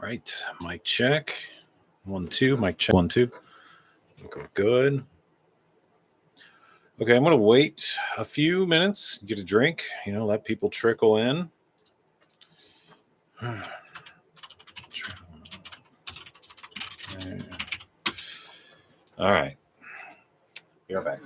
All right, mic check. 1, 2, mic check. 1, 2. Go good. Okay, I'm going to wait a few minutes, get a drink, let people trickle in. All right. Be right back.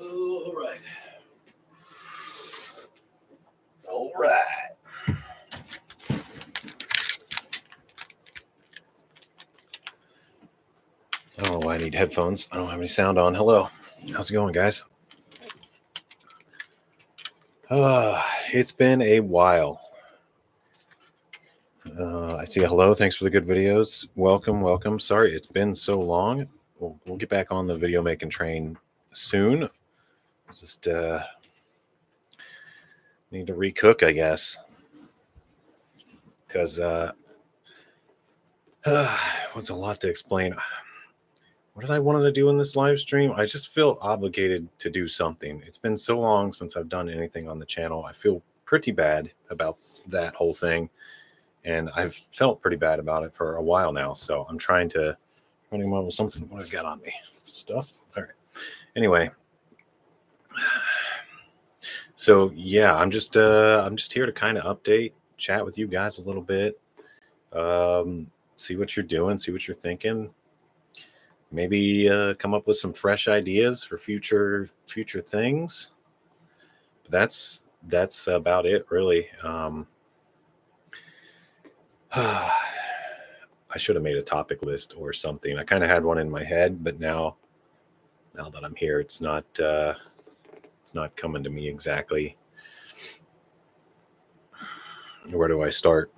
All right. All right. I don't know why I need headphones. I don't have any sound on. Hello. How's it going, guys? It's been a while. I see a hello. Thanks for the good videos. Welcome, welcome. Sorry, it's been so long. We'll get back on the video making train soon. Just need to recook, I guess, because what's a lot to explain. What did I want to do in this live stream? I just feel obligated to do something. It's been so long since I've done anything on the channel. I feel pretty bad about that whole thing. And I've felt pretty bad about it for a while now. So I'm trying to running up with something. What I've got on me? Stuff. All right. Anyway. So yeah, I'm just here to kind of update, chat with you guys a little bit. See what you're doing, see what you're thinking. Maybe come up with some fresh ideas for future things. But that's about it, really. I should have made a topic list or something. I kind of had one in my head, but now that I'm here, it's not coming to me exactly. Where do I start?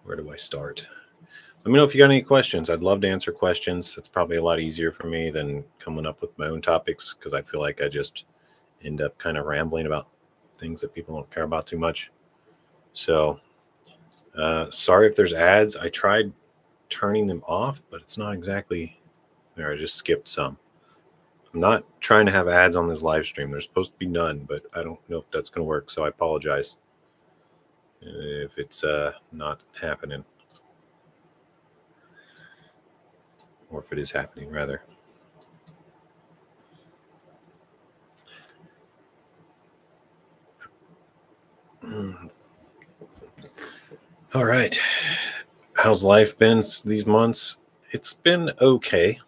Let me know if you got any questions. I'd love to answer questions. It's probably a lot easier for me than coming up with my own topics, because I feel like I just end up kind of rambling about things that people don't care about too much. So sorry if there's ads. I tried turning them off, but it's not exactly there. I just skipped some. I'm not trying to have ads on this live stream. There's supposed to be none, but I don't know if that's going to work. So I apologize if it's not happening, or if it is happening, rather. All right. How's life been these months? It's been okay.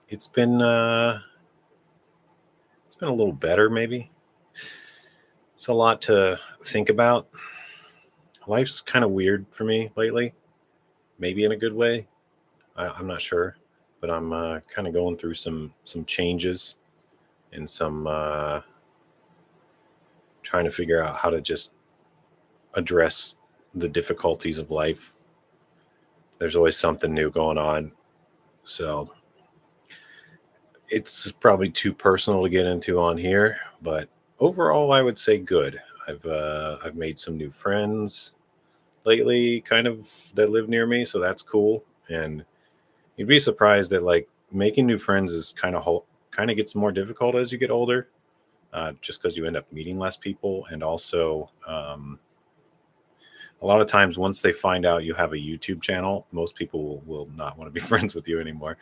It's been a little better, maybe. It's a lot to think about. Life's kind of weird for me lately, maybe in a good way. I'm not sure, but I'm kind of going through some changes and some trying to figure out how to just address the difficulties of life. There's always something new going on, so it's probably too personal to get into on here, but overall I would say good. I've made some new friends lately, kind of, that live near me, so that's cool. And you'd be surprised that like making new friends is kind of gets more difficult as you get older, just because you end up meeting less people. And also a lot of times once they find out you have a YouTube channel, most people will not want to be friends with you anymore.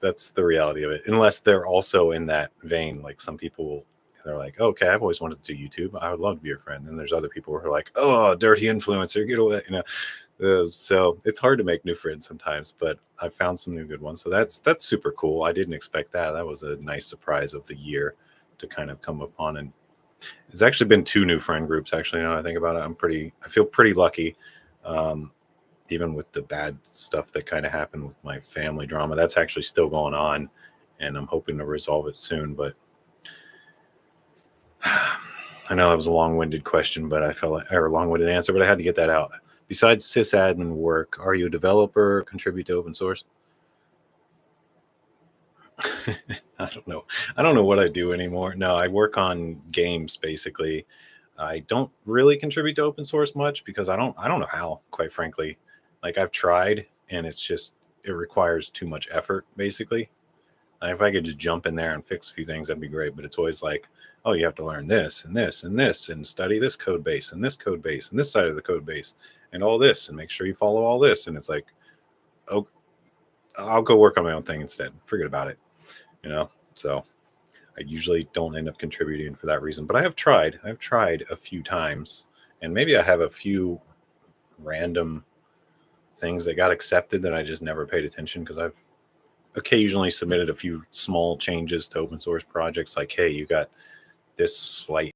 That's the reality of it, unless they're also in that vein. Like some people, they're like, okay, I've always wanted to do YouTube. I would love to be your friend. And there's other people who are like, oh, dirty influencer, get away, so it's hard to make new friends sometimes, but I found some new good ones. So that's super cool. I didn't expect that. That was a nice surprise of the year to kind of come upon. And it's actually been 2 new friend groups, actually, now I think about it. I feel pretty lucky. Even with the bad stuff that kind of happened with my family drama, that's actually still going on, and I'm hoping to resolve it soon. But I know that was a long-winded question, but or long-winded answer, but I had to get that out. Besides sysadmin work, are you a developer, contribute to open source? I don't know. I don't know what I do anymore. No, I work on games, basically. I don't really contribute to open source much because I don't know how, quite frankly. Like, I've tried, and it requires too much effort, basically. If I could just jump in there and fix a few things, that'd be great. But it's always like, oh, you have to learn this and this and this, and study this code base and this code base and this side of the code base and all this, and make sure you follow all this. And it's like, oh, I'll go work on my own thing instead. Forget about it. So I usually don't end up contributing for that reason. But I've tried a few times, and maybe I have a few random things that got accepted that I just never paid attention, because I've occasionally submitted a few small changes to open source projects, like, hey, you got this slight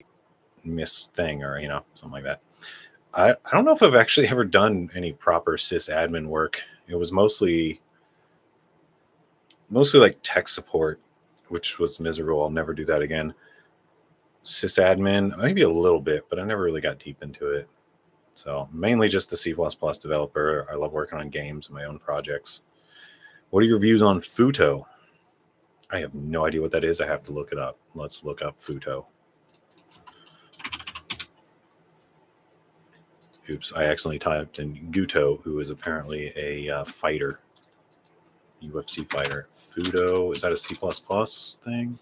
miss thing, or something like that. I don't know if I've actually ever done any proper sysadmin work. It was mostly like tech support, which was miserable. I'll never do that again. sysadmin, maybe a little bit, but I never really got deep into it. So mainly just a C++ developer. I love working on games and my own projects. What are your views on Futo? I have no idea what that is. I have to look it up. Let's look up Futo. Oops, I accidentally typed in Guto, who is apparently a fighter, UFC fighter. Futo, is that a C++ thing?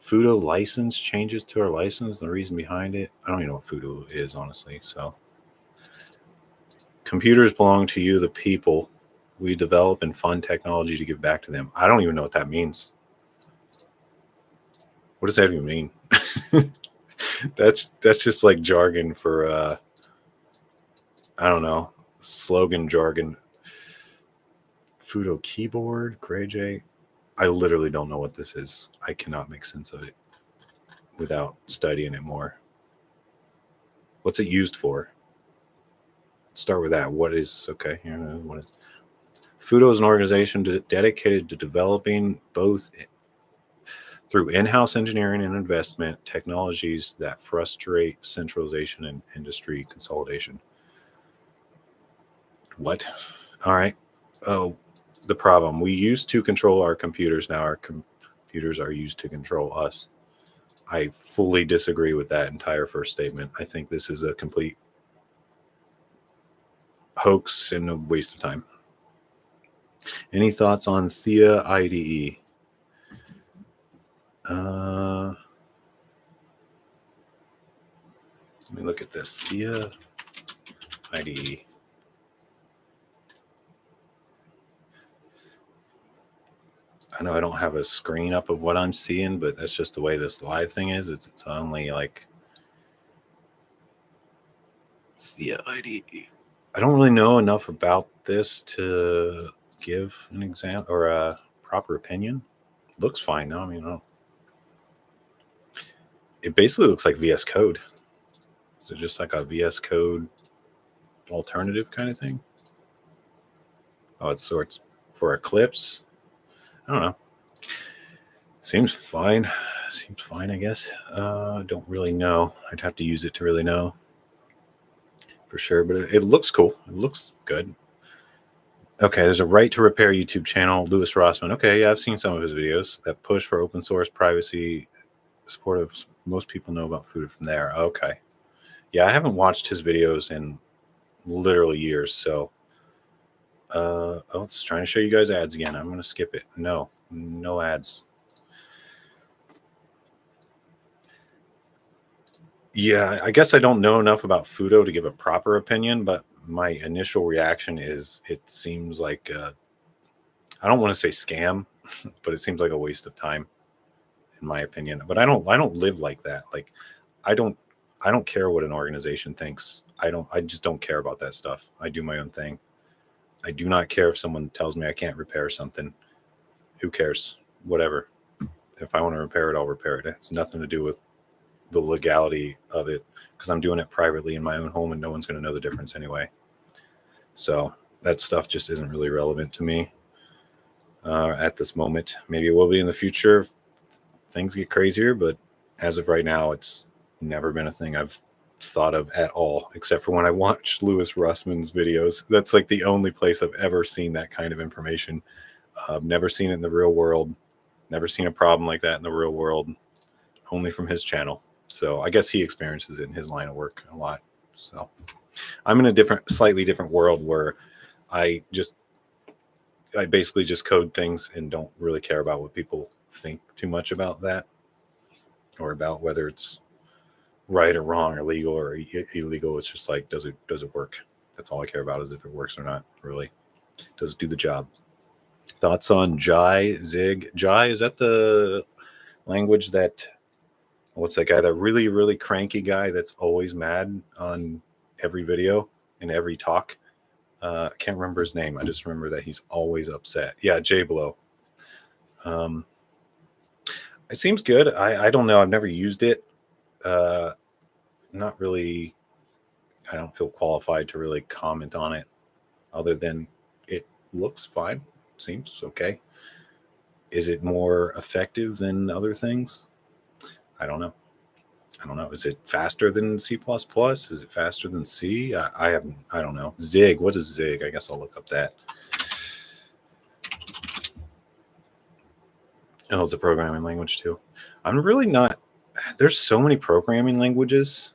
Futo license, changes to our license, the reason behind it. I don't even know what Futo is, honestly. So, computers belong to you, the people. We develop and fund technology to give back to them. I don't even know what that means. What does that even mean? That's just like jargon for I don't know, slogan jargon. Futo keyboard, Gray J. I literally don't know what this is. I cannot make sense of it without studying it more. What's it used for? Let's start with that. What is okay? What is Futo is an organization dedicated to developing both through in-house engineering and investment technologies that frustrate centralization and industry consolidation. What? All right. Oh, the problem. We used to control our computers. Now our computers are used to control us. I fully disagree with that entire first statement. I think this is a complete hoax and a waste of time. Any thoughts on Thea IDE? Let me look at this. Thea IDE. I know I don't have a screen up of what I'm seeing, but that's just the way this live thing is. It's only like Thea IDE. I don't really know enough about this to give an example or a proper opinion. It looks fine now. I mean, it basically looks like VS Code. Is it just like a VS Code alternative kind of thing? Oh, it's sorts for Eclipse. I don't know. Seems fine. Seems fine, I guess. Don't really know. I'd have to use it to really know for sure, but it looks cool. It looks good. Okay, there's a right to repair YouTube channel, Louis Rossmann. Okay, yeah, I've seen some of his videos. That push for open source, privacy, support of most people know about Futo from there. Okay. Yeah, I haven't watched his videos in literally years, so it's trying to show you guys ads again. I'm going to skip it. No ads. Yeah, I guess I don't know enough about Futo to give a proper opinion, but my initial reaction is it seems like I don't want to say scam, but it seems like a waste of time, in my opinion. But I don't live like that. Like I don't care what an organization thinks. I just don't care about that stuff. I do my own thing. I do not care if someone tells me I can't repair something. Who cares? Whatever. If I want to repair it, I'll repair it. It has nothing to do with the legality of it because I'm doing it privately in my own home and no one's going to know the difference anyway. So that stuff just isn't really relevant to me at this moment. Maybe it will be in the future if things get crazier, but as of right now, it's never been a thing I've thought of at all, except for when I watch Louis Rossmann's videos. That's like the only place I've ever seen that kind of information. I've never seen it in the real world, never seen a problem like that in the real world, only from his channel. So I guess he experiences it in his line of work a lot. So I'm in a slightly different world where I basically just code things and don't really care about what people think too much about that or about whether it's right or wrong or legal or illegal. It's just like, does it work? That's all I care about is if it works or not, really. Does it do the job? Thoughts on Jai Zig? Jai, is that the language that, what's that guy, that really, really cranky guy that's always mad on every video and every talk? I can't remember his name. I just remember that he's always upset. Yeah, Jay Blow. It seems good. I don't know. I've never used it. Not really. I don't feel qualified to really comment on it other than it looks fine. Seems okay. Is it more effective than other things? I don't know. Is it faster than C++? Is it faster than C? I don't know. Zig. What is Zig? I guess I'll look up that. Oh, it's a programming language too. I'm really not. There's so many programming languages,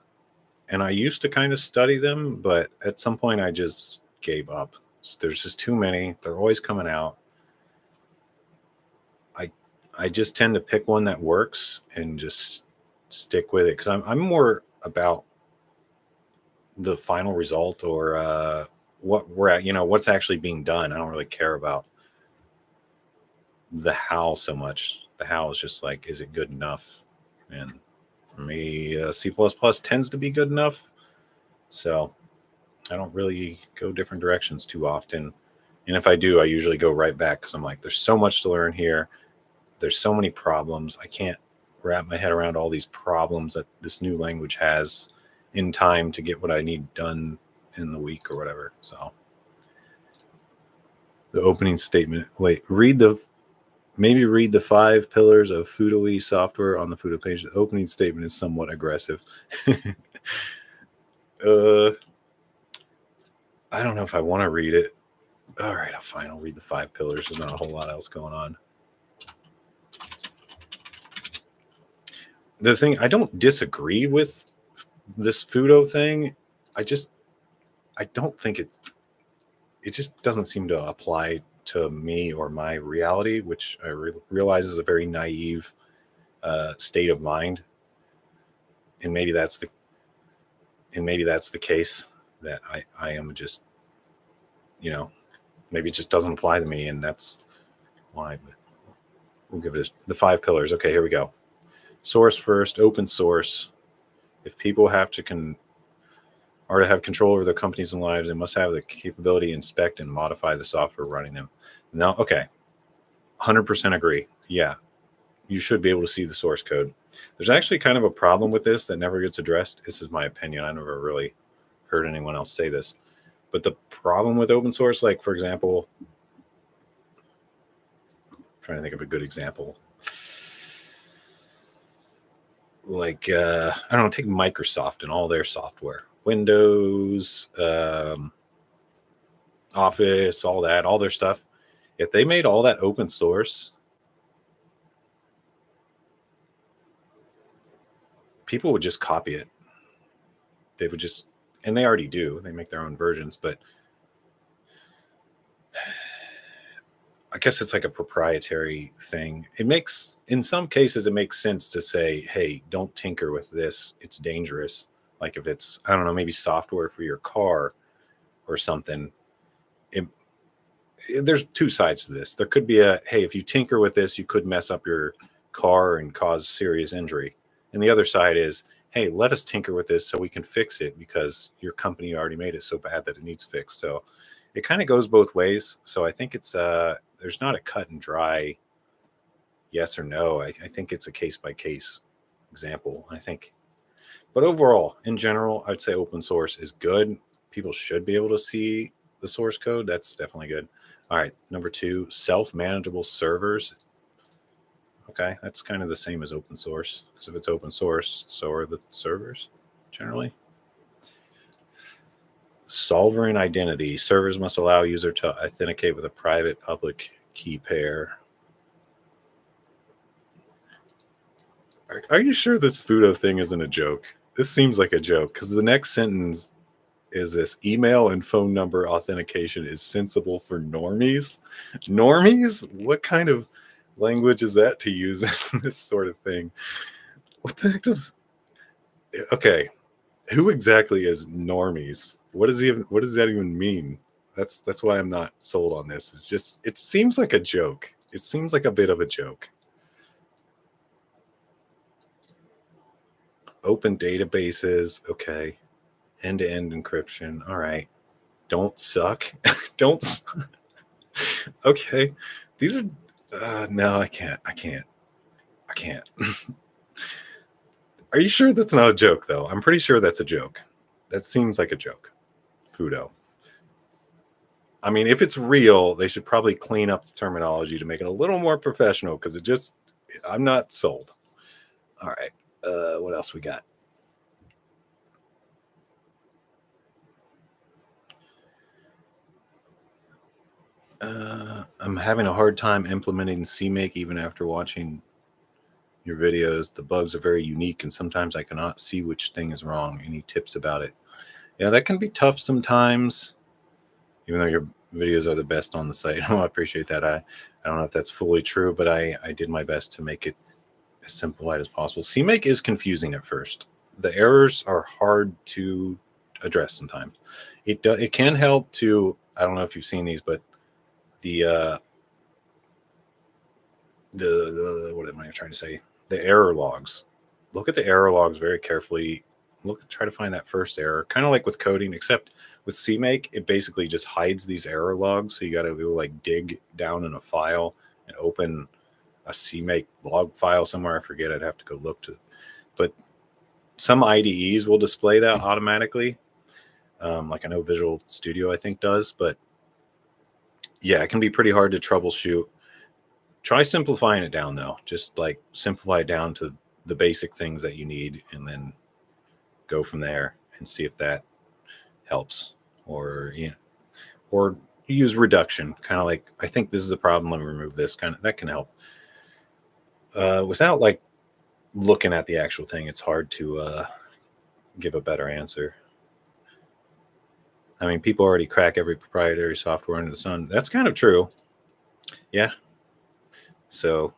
and I used to kind of study them, but at some point I just gave up. There's just too many. They're always coming out. I just tend to pick one that works and just stick with it, because I'm more about the final result, or what we're at, what's actually being done. I don't really care about the how so much. The how is just like, is it good enough? And for me, C++ tends to be good enough. So I don't really go different directions too often. And if I do, I usually go right back, because I'm like, there's so much to learn here. There's so many problems. I can't wrap my head around all these problems that this new language has in time to get what I need done in the week or whatever. So the opening statement, read the 5 pillars of Futo software on the Futo page. The opening statement is somewhat aggressive. I don't know if I want to read it. All right, fine. I'll read the 5 pillars. There's not a whole lot else going on. The thing, I don't disagree with this Futo thing. I don't think it just doesn't seem to apply to me or my reality, which I realize is a very naive state of mind. And maybe that's the case, that I am just, maybe it just doesn't apply to me, and that's why. But we'll give it the 5 pillars. Okay, here we go. Source first, open source. If people are to have control over their companies and lives, they must have the capability to inspect and modify the software running them. Now, okay, 100% agree. Yeah, you should be able to see the source code. There's actually kind of a problem with this that never gets addressed. This is my opinion. I never really heard anyone else say this. But the problem with open source, like, for example, I'm trying to think of a good example. Like, I don't know, take Microsoft and all their software. Windows, Office, all their stuff. If they made all that open source, people would just copy it. They would just, and they already do. They make their own versions, but I guess it's like a proprietary thing. In some cases, it makes sense to say, hey, don't tinker with this. It's dangerous. Like if it's, I don't know, maybe software for your car or something. There's 2 sides to this. There could be hey, if you tinker with this, you could mess up your car and cause serious injury. And the other side is, hey, let us tinker with this so we can fix it, because your company already made it so bad that it needs fixed. So it kind of goes both ways. So I think it's there's not a cut and dry yes or no. I think it's a case by case example. But overall, in general, I'd say open source is good. People should be able to see the source code. That's definitely good. All right, number 2, self-manageable servers. Okay, that's kind of the same as open source, because if it's open source, so are the servers generally. Sovereign identity. Servers must allow user to authenticate with a private public key pair. Are you sure this Futo thing isn't a joke? This seems like a joke, because the next sentence is this: email and phone number authentication is sensible for normies. Normies? What kind of language is that to use in this sort of thing? What the heck does... Okay, who exactly is normies? What does that even mean? That's why I'm not sold on this. It's just, it seems like a joke. It seems like a bit of a joke. Open databases, okay. End-to-end encryption, all right. Don't suck. Don't. Okay, these are no, I can't. Are you sure that's not a joke, though? I'm pretty sure that's a joke. That seems like a joke. Futo. I mean, if it's real, they should probably clean up the terminology to make it a little more professional, because I'm not sold. All right. What else we got? I'm having a hard time implementing CMake even after watching your videos. The bugs are very unique, and sometimes I cannot see which thing is wrong. Any tips about it? Yeah, that can be tough sometimes, even though your videos are the best on the site. I appreciate that. I don't know if that's fully true, but I did my best to make it as simplified as possible. CMake is confusing at first. The errors are hard to address sometimes. It can help to, I don't know if you've seen these, but the what am I trying to say? The error logs. Look at the error logs very carefully. Try to find that first error. Kind of like with coding, except with CMake, it basically just hides these error logs. So you got to go like dig down in a file and open a CMake log file somewhere. I forget. I'd have to go look to. But some IDEs will display that automatically. Like I know Visual Studio, I think, does. But yeah, it can be pretty hard to troubleshoot. Try simplifying it down, though. Just like simplify it down to the basic things that you need, and then go from there and see if that helps. Or or use reduction. Kind of like, I think this is a problem. Let me remove this. Kind of that can help. Without like looking at the actual thing, it's hard to give a better answer. I mean, people already crack every proprietary software under the sun. That's kind of true. Yeah. So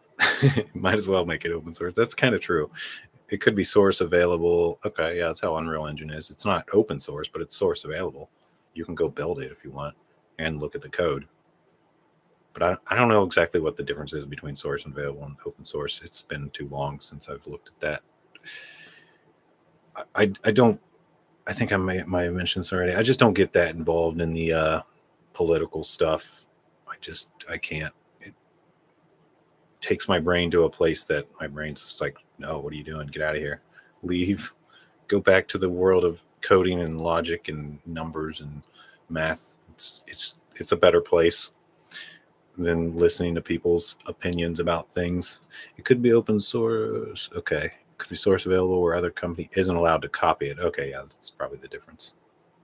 might as well make it open source. That's kind of true. It could be source available. Okay, yeah, that's how Unreal Engine is. It's not open source, but it's source available. You can go build it if you want and look at the code. But I don't know exactly what the difference is between source and available and open source. It's been too long since I've looked at that. I don't. I think I might have mentioned this already. I just don't get that involved in the political stuff. I can't. It takes my brain to a place that my brain's just like, no, what are you doing? Get out of here. Leave. Go back to the world of coding and logic and numbers and math. It's a better place than listening to people's opinions about things. It could be open source. Okay. It could be source available where other company isn't allowed to copy it. Okay, yeah, that's probably the difference.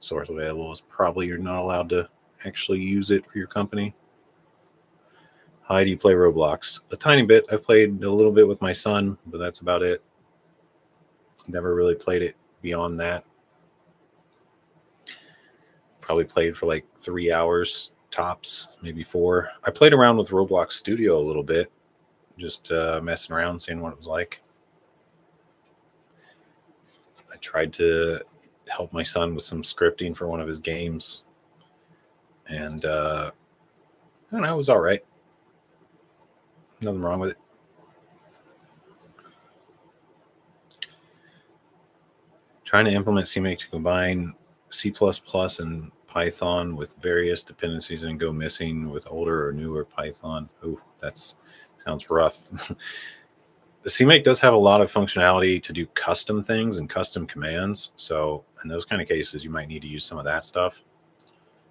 Source available is probably you're not allowed to actually use it for your company. Hi, do you play Roblox? A tiny bit. I played a little bit with my son, but that's about it. Never really played it beyond that. Probably played for like 3 hours tops, maybe 4. I played around with Roblox Studio a little bit, just messing around, seeing what it was like. I tried to help my son with some scripting for one of his games, and I don't know, it was all right. Nothing wrong with it. Trying to implement CMake to combine C++ and Python with various dependencies and go missing with older or newer Python. Oh, that sounds rough. The CMake does have a lot of functionality to do custom things and custom commands. So in those kind of cases, you might need to use some of that stuff,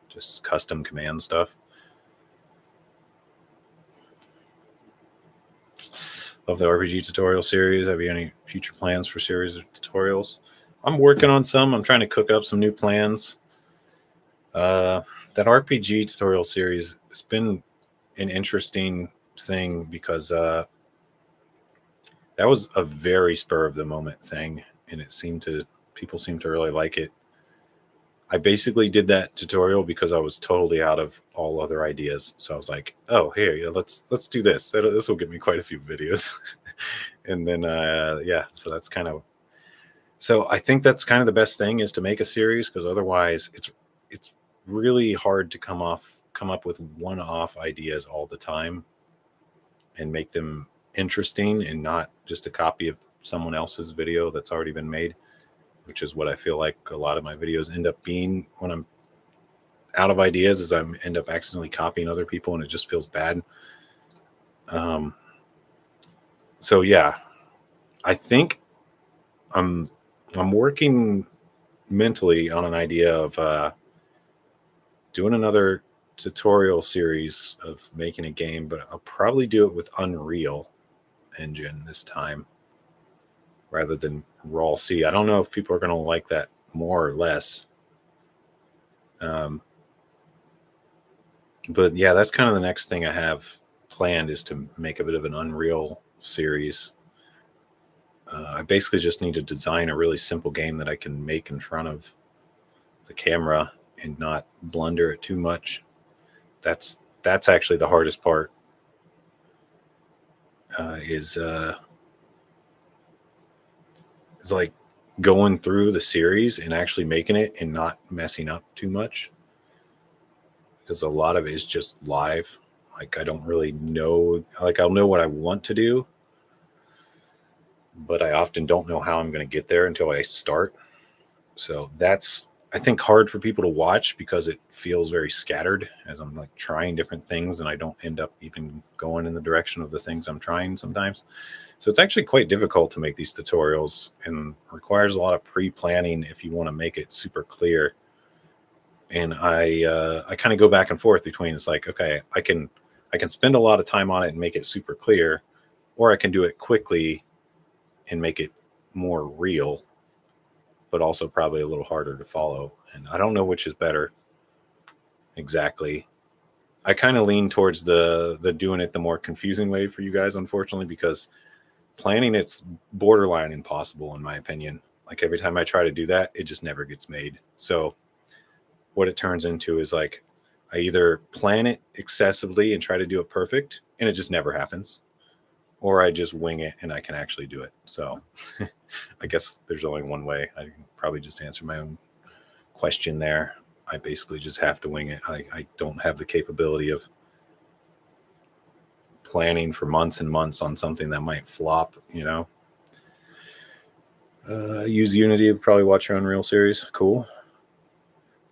just custom command stuff. Love the RPG tutorial series. Have you any future plans for series of tutorials? I'm working on some. I'm trying to cook up some new plans. That RPG tutorial series, it's been an interesting thing because that was a very spur of the moment thing, and people seem to really like it. I basically did that tutorial because I was totally out of all other ideas. So I was like, oh, here, yeah, let's do this. This will get me quite a few videos. And then yeah, so that's kind of, so I think that's kind of the best thing is to make a series, because otherwise it's really hard to come up with one-off ideas all the time and make them interesting and not just a copy of someone else's video that's already been made, which is what I feel like a lot of my videos end up being when I'm out of ideas, is I end up accidentally copying other people and it just feels bad. So yeah, I think I'm working mentally on an idea of doing another tutorial series of making a game, but I'll probably do it with Unreal Engine this time. rather than raw C. I don't know if people are going to like that more or less. But yeah, that's kind of the next thing I have planned, is to make a bit of an Unreal series. I basically just need to design a really simple game that I can make in front of the camera and not blunder it too much. That's actually the hardest part. Is like going through the series and actually making it and not messing up too much, because a lot of it is just live. Like, I don't really know, like, I'll know what I want to do, but I often don't know how I'm going to get there until I start. So that's, I think, hard for people to watch because it feels very scattered as I'm like trying different things and I don't end up even going in the direction of the things I'm trying sometimes. So it's actually quite difficult to make these tutorials and requires a lot of pre-planning if you want to make it super clear. And I kind of go back and forth between, it's like, okay, I can spend a lot of time on it and make it super clear, or I can do it quickly and make it more real, but also probably a little harder to follow. And I don't know which is better exactly. I kind of lean towards the doing it the more confusing way for you guys, unfortunately, because planning it's borderline impossible in my opinion. Like, every time I try to do that, it just never gets made. So what it turns into is like, I either plan it excessively and try to do it perfect and it just never happens, or I just wing it and I can actually do it. So I guess there's only one way. I can probably just answer my own question there. I basically just have to wing it. I don't have the capability of planning for months and months on something that might flop, you know. Use Unity, probably watch your Unreal series. Cool.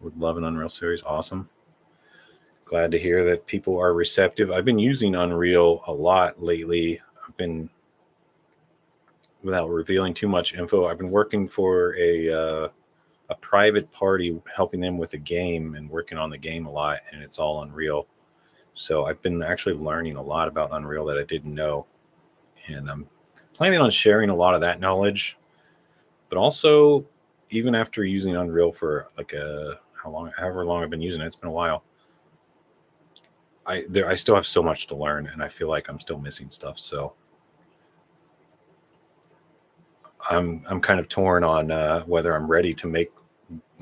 Would love an Unreal series. Awesome. Glad to hear that people are receptive. I've been using Unreal a lot lately. I've been, without revealing too much info, I've been working for a private party, helping them with a game and working on the game a lot, and it's all Unreal. So I've been actually learning a lot about Unreal that I didn't know, and I'm planning on sharing a lot of that knowledge. But also, even after using Unreal for like however long I've been using it, it's been a while. I still have so much to learn, and I feel like I'm still missing stuff. So I'm kind of torn on whether I'm ready to make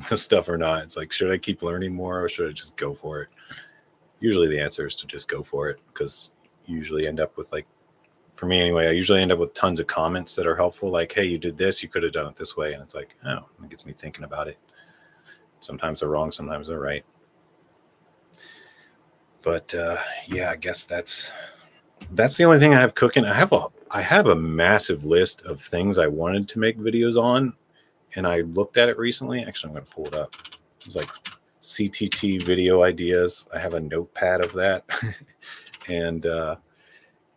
the stuff or not. It's like, should I keep learning more or should I just go for it? Usually the answer is to just go for it, because you usually end up with, like, for me anyway, I usually end up with tons of comments that are helpful. Like, hey, you did this, you could have done it this way. And it's like, oh, it gets me thinking about it. Sometimes they're wrong, sometimes they're right. But yeah, I guess that's the only thing I have cooking. I have a massive list of things I wanted to make videos on, and I looked at it recently. Actually, I'm going to pull it up. It was like CTT video ideas. I have a notepad of that, and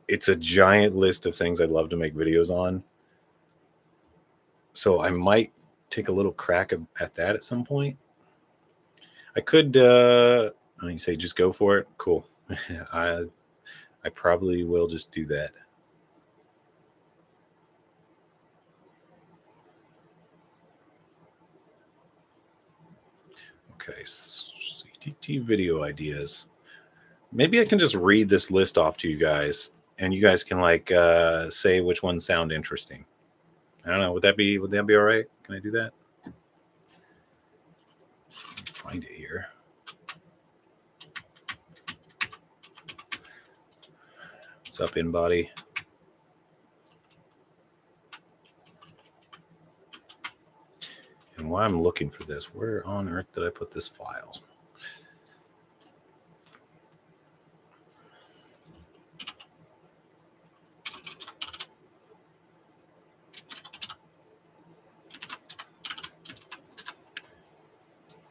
it's a giant list of things I'd love to make videos on. So I might take a little crack at that at some point. I could. You say just go for it. Cool. I probably will just do that. Okay, CTT video ideas. Maybe I can just read this list off to you guys, and you guys can like say which ones sound interesting. I don't know. Would that be all right? Can I do that? Find it here. What's up, InBody? And while I'm looking for this, where on earth did I put this file?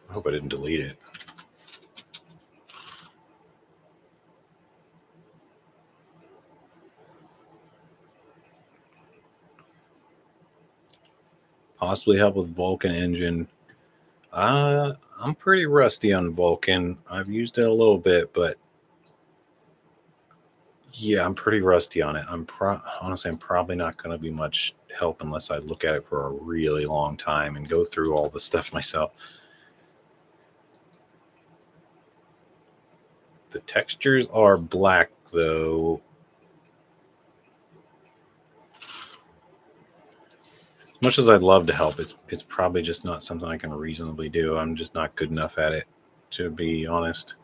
I hope I didn't delete it. Possibly help with Vulkan engine. I'm pretty rusty on Vulkan. I've used it a little bit, but Yeah, I'm pretty rusty on it. Honestly, I'm probably not going to be much help unless I look at it for a really long time and go through all the stuff myself. The textures are black, though. As much as I'd love to help, it's probably just not something I can reasonably do. I'm just not good enough at it, to be honest.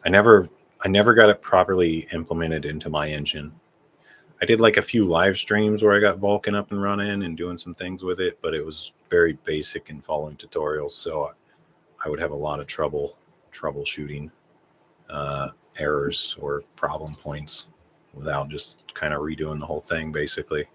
I never got it properly implemented into my engine. I did like a few live streams where I got Vulkan up and running and doing some things with it, but it was very basic in following tutorials, so I would have a lot of troubleshooting errors or problem points without just kind of redoing the whole thing, basically.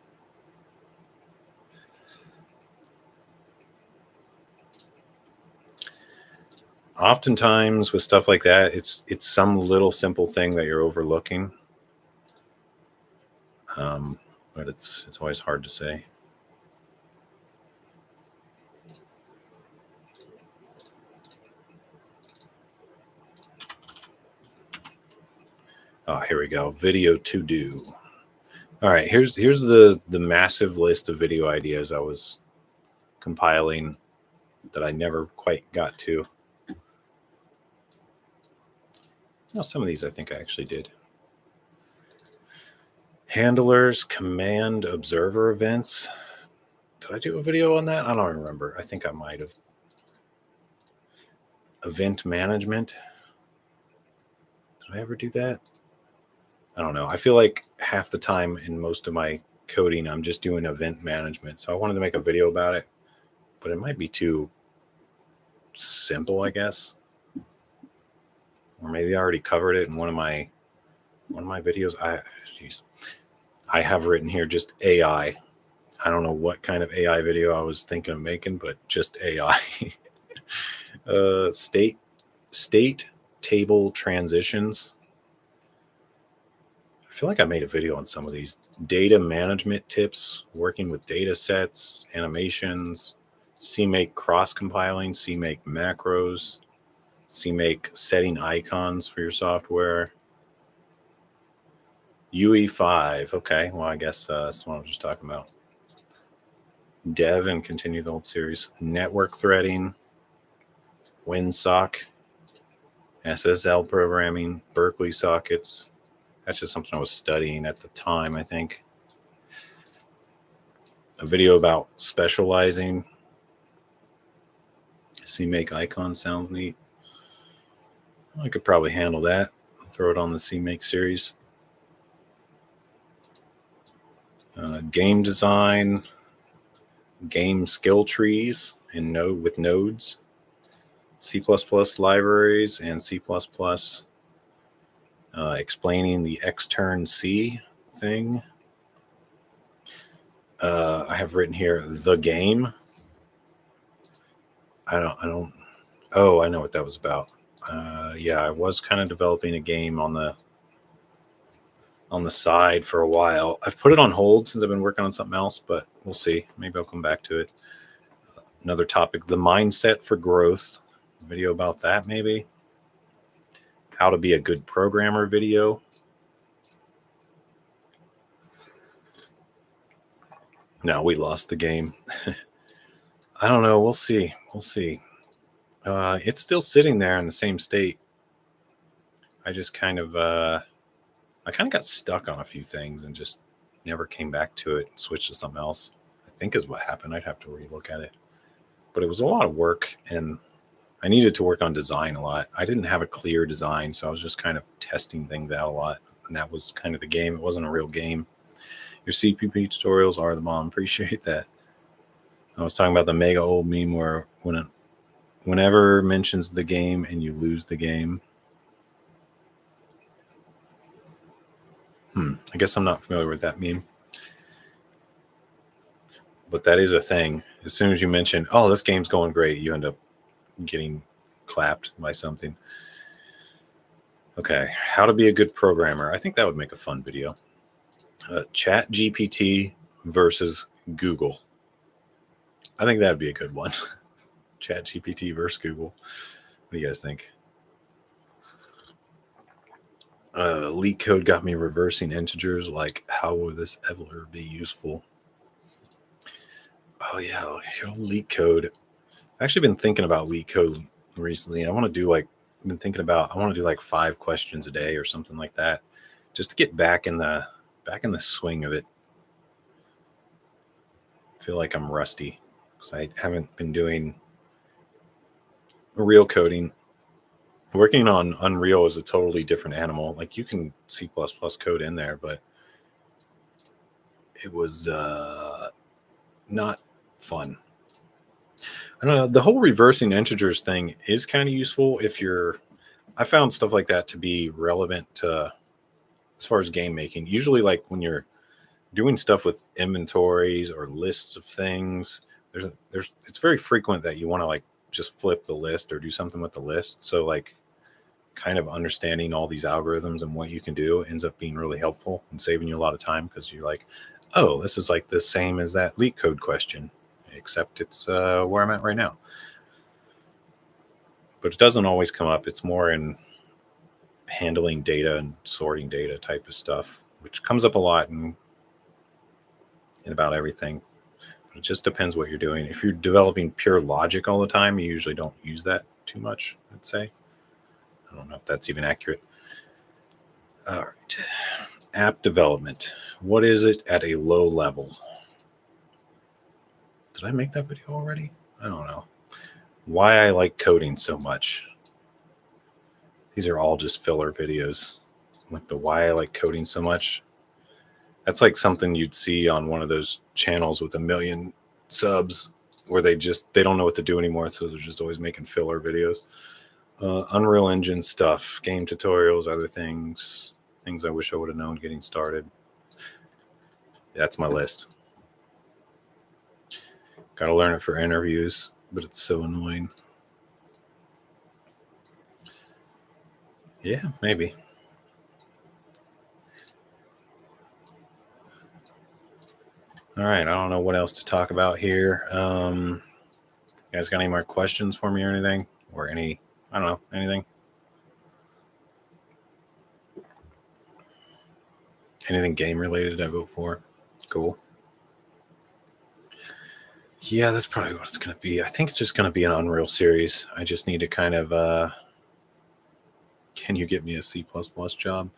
Oftentimes with stuff like that, it's some little simple thing that you're overlooking, but it's always hard to say. Oh, here we go. Video to do. All right, here's the massive list of video ideas I was compiling that I never quite got to. Well, some of these I think I actually did. Handlers, command, observer events. Did I do a video on that? I don't remember. I think I might have. Event management. Did I ever do that? I don't know. I feel like half the time in most of my coding, I'm just doing event management. So I wanted to make a video about it, but it might be too simple, I guess. Or maybe I already covered it in one of my videos. I have written here just AI. I don't know what kind of AI video I was thinking of making, but just AI. State table transitions. I feel like I made a video on some of these. Data management tips, working with data sets, animations, CMake cross-compiling, CMake macros, CMake setting icons for your software. UE5. Okay, well, I guess that's what I was just talking about. Dev and continue the old series. Network threading, WinSock, SSL programming, Berkeley sockets. That's just something I was studying at the time, I think. A video about specializing. CMake icon sounds neat. I could probably handle that. I'll throw it on the CMake series. Game design, game skill trees in Node with nodes, C++ libraries, and C++. Explaining the extern C thing. I have written here the game. I don't. Oh, I know what that was about. Yeah, I was kind of developing a game on the side for a while. I've put it on hold since I've been working on something else, but we'll see. Maybe I'll come back to it. Another topic, the mindset for growth. Video about that, maybe. How to be a good programmer video. No, we lost the game. I don't know. We'll see. It's still sitting there in the same state. I just kind of got stuck on a few things and just never came back to it and switched to something else. I think is what happened. I'd have to relook at it. But it was a lot of work, and I needed to work on design a lot. I didn't have a clear design, so I was just kind of testing things out a lot. And that was kind of the game. It wasn't a real game. Your CPP tutorials are the bomb. Appreciate that. I was talking about the mega old meme where whenever mentions the game and you lose the game. I guess I'm not familiar with that meme. But that is a thing. As soon as you mention, oh, this game's going great, you end up getting clapped by something. Okay, how to be a good programmer. I think that would make a fun video. Chat GPT versus Google. I think that would be a good one. Chat GPT versus Google. What do you guys think? LeetCode got me reversing integers. Like, how will this ever be useful? Oh yeah, LeetCode. I've actually been thinking about LeetCode recently. I want to do like 5 questions a day or something like that, just to get back in the swing of it. I feel like I'm rusty because I haven't been doing real coding. Working on Unreal is a totally different animal. Like, you can C++ code in there, but it was not fun. I don't know. The whole reversing integers thing is kind of useful if you're. I found stuff like that to be relevant to as far as game making. Usually, like when you're doing stuff with inventories or lists of things, it's very frequent that you want to like just flip the list or do something with the list. So like, kind of understanding all these algorithms and what you can do ends up being really helpful and saving you a lot of time, because you're like, oh, this is like the same as that LeetCode question, except it's where I'm at right now. But it doesn't always come up. It's more in handling data and sorting data type of stuff, which comes up a lot in about everything. It just depends what you're doing. If you're developing pure logic all the time, you usually don't use that too much, I'd say. I don't know if that's even accurate. All right. App development. What is it at a low level? Did I make that video already? I don't know. Why I like coding so much. These are all just filler videos. Like the why I like coding so much. That's like something you'd see on one of those channels with 1 million subs where they don't know what to do anymore, so they're just always making filler videos. Unreal Engine stuff, game tutorials, other things I wish I would have known getting started. That's my list. Got to learn it for interviews, but it's so annoying. Yeah, maybe. All right, I don't know what else to talk about here. You guys got any more questions for me or anything? Or I don't know, anything? Anything game related I vote for? Cool. Yeah, that's probably what it's going to be. I think it's just going to be an Unreal series. I just need to kind of, can you get me a C++ job?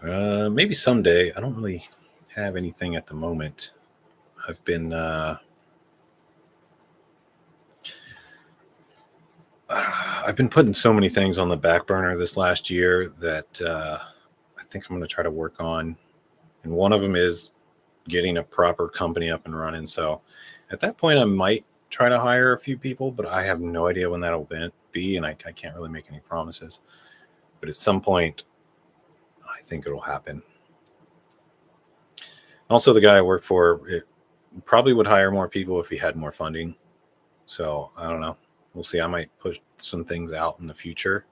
Maybe someday. I don't really have anything at the moment. I've been putting so many things on the back burner this last year that I think I'm going to try to work on. And one of them is getting a proper company up and running. So at that point, I might try to hire a few people, but I have no idea when that'll be, and I can't really make any promises. But at some point, I think it'll happen. Also, the guy I work for probably would hire more people if he had more funding. So I don't know. We'll see. I might push some things out in the future,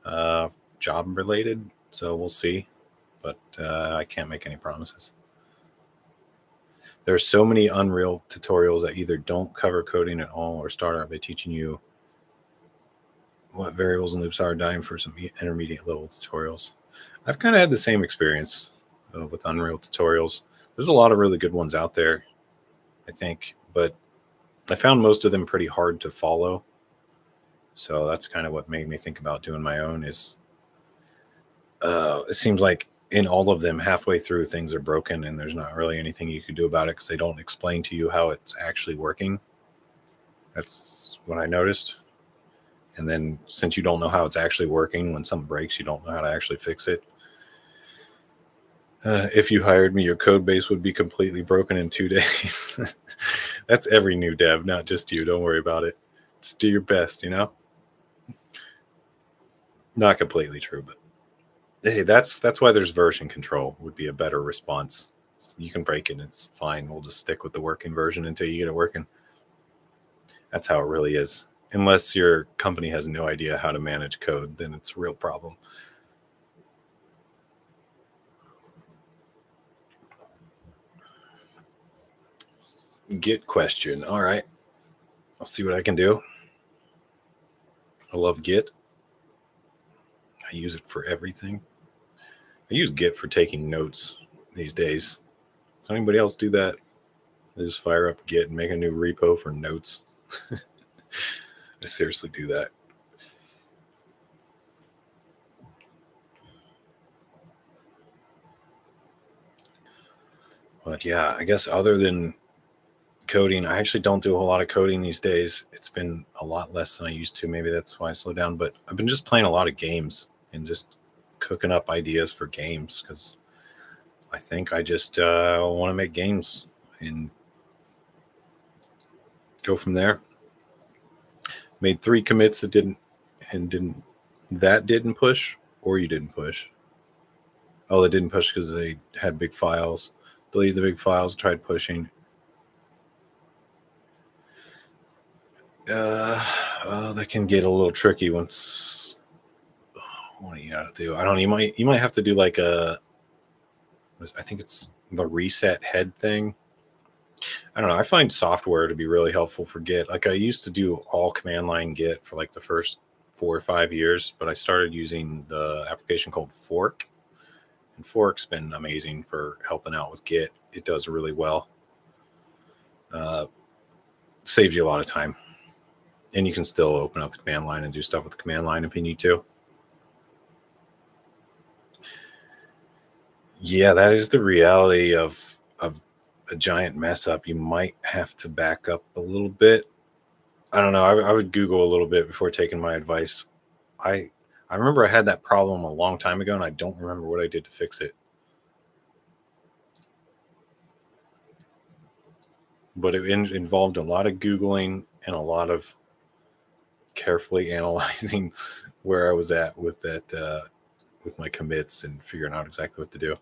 job related. So we'll see. But I can't make any promises. There's so many Unreal tutorials that either don't cover coding at all or start out by teaching you what variables and loops are, dying for some intermediate level tutorials. I've kind of had the same experience with Unreal tutorials. There's a lot of really good ones out there, I think, but I found most of them pretty hard to follow. So that's kind of what made me think about doing my own. Is it seems like in all of them, halfway through, things are broken and there's not really anything you can do about it because they don't explain to you how it's actually working. That's what I noticed. And then since you don't know how it's actually working, when something breaks, you don't know how to actually fix it. If you hired me, your code base would be completely broken in 2 days. That's every new dev, not just you. Don't worry about it. Just do your best, Not completely true, but hey, that's why there's version control would be a better response. You can break it and it's fine. We'll just stick with the working version until you get it working. That's how it really is. Unless your company has no idea how to manage code, then it's a real problem. Git question. All right. I'll see what I can do. I love Git. I use it for everything. I use Git for taking notes these days. Does anybody else do that? I just fire up Git and make a new repo for notes. I seriously do that. But yeah, I guess other than coding, I actually don't do a whole lot of coding these days. It's been a lot less than I used to. Maybe that's why I slowed down. But I've been just playing a lot of games and just cooking up ideas for games because I think I just want to make games and go from there. Made 3 commits that didn't push, or you didn't push. Oh, they didn't push because they had big files. Deleted the big files, tried pushing. That can get a little tricky once. What do you gotta do? I don't know. You might have to do like I think it's the reset head thing. I don't know. I find software to be really helpful for Git. Like I used to do all command line Git for like the first 4 or 5 years, but I started using the application called Fork. And Fork's been amazing for helping out with Git. It does really well. Saves you a lot of time. And you can still open up the command line and do stuff with the command line if you need to. Yeah, that is the reality of a giant mess up. You might have to back up a little bit. I don't know. I would Google a little bit before taking my advice. I remember I had that problem a long time ago, and I don't remember what I did to fix it. But it involved a lot of Googling and a lot of carefully analyzing where I was at with that, with my commits and figuring out exactly what to do.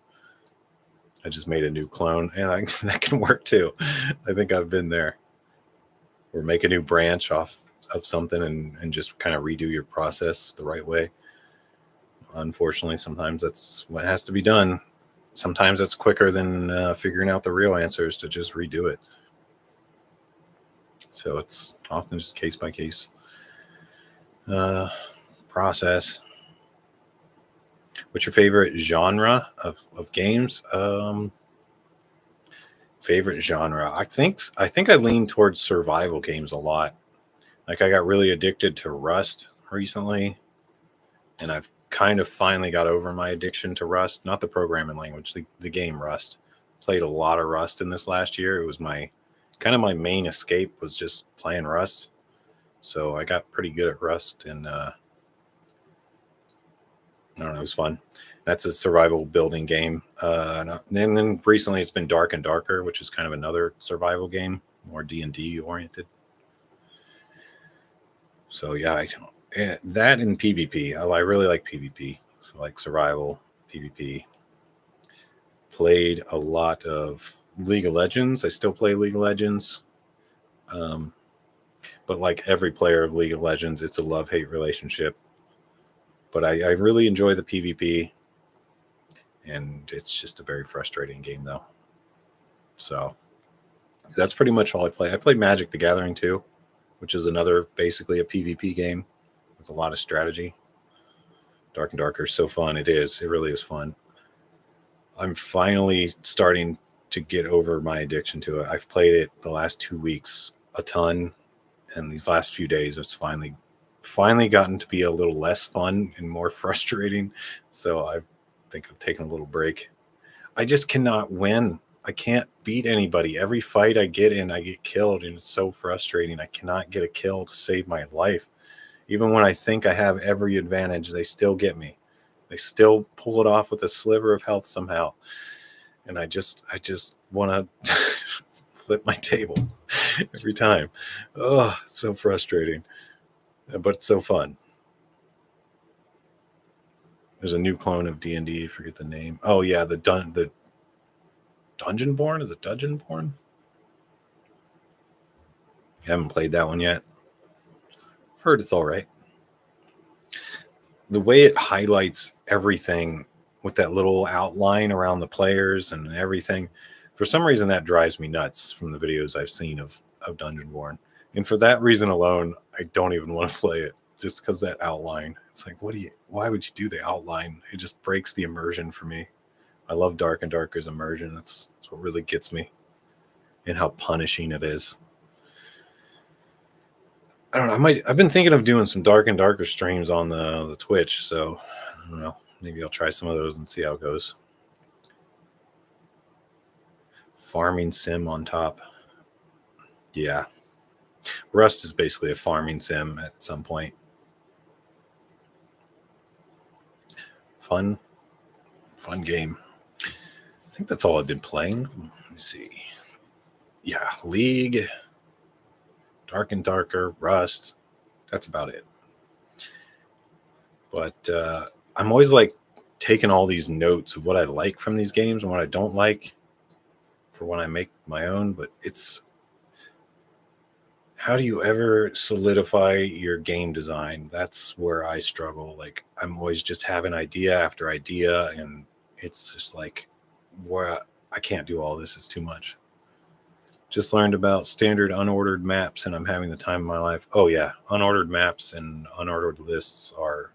I just made a new clone, and that can work too. I think I've been there. Or make a new branch off of something and just kind of redo your process the right way. Unfortunately, sometimes that's what has to be done. Sometimes it's quicker than figuring out the real answers to just redo it. So it's often just case by case process. What's your favorite genre of games? Favorite genre? I think I lean towards survival games a lot. Like I got really addicted to Rust recently, and I've kind of finally got over my addiction to Rust. Not the programming language, the game Rust. Played a lot of Rust in this last year. It was my main escape was just playing Rust. So I got pretty good at Rust, and I don't know, it was fun. That's a survival building game. And then recently it's been Dark and Darker, which is kind of another survival game, more D&D oriented. So yeah, that and PvP. I really like PvP. So like survival, PvP. Played a lot of League of Legends. I still play League of Legends. But like every player of League of Legends, it's a love-hate relationship. But I really enjoy the PvP. And it's just a very frustrating game, though. So that's pretty much all I play. I play Magic the Gathering, too, which is another basically a PvP game with a lot of strategy. Dark and Darker is so fun. It is. It really is fun. I'm finally starting to get over my addiction to it. I've played it the last 2 weeks a ton. And these last few days, it's finally gotten to be a little less fun and more frustrating. So I think I've taken a little break. I just cannot win. I can't beat anybody. Every fight I get in, I get killed, and it's so frustrating. I cannot get a kill to save my life. Even when I think I have every advantage, they still get me. They still pull it off with a sliver of health somehow. And I just want to flip my table every time. Oh, it's so frustrating. But it's so fun. There's a new clone of D&D. Forget the name. Oh yeah, the Dungeonborn. Is it Dungeonborn? I haven't played that one yet. I've heard it's all right. The way it highlights everything with that little outline around the players and everything, for some reason that drives me nuts from the videos I've seen of Dungeonborn. And for that reason alone, I don't even want to play it. just because that outline. It's like, why would you do the outline? It just breaks the immersion for me. I love Dark and Darker's immersion. That's what really gets me, and how punishing it is. I don't know. I've been thinking of doing some Dark and Darker streams on the Twitch, so I don't know. Maybe I'll try some of those and see how it goes. Farming sim on top. Yeah. Rust is basically a farming sim at some point. Fun game. I think that's all I've been playing. Let me see. Yeah, League, Dark and Darker, Rust. That's about it. But I'm always like taking all these notes of what I like from these games and what I don't like for when I make my own. But it's, how do you ever solidify your game design? That's where I struggle. Like, I'm always just having idea after idea, and it's just like, where I can't do all this. It's too much. Just learned about standard unordered maps, and I'm having the time of my life. Oh yeah, unordered maps and unordered lists are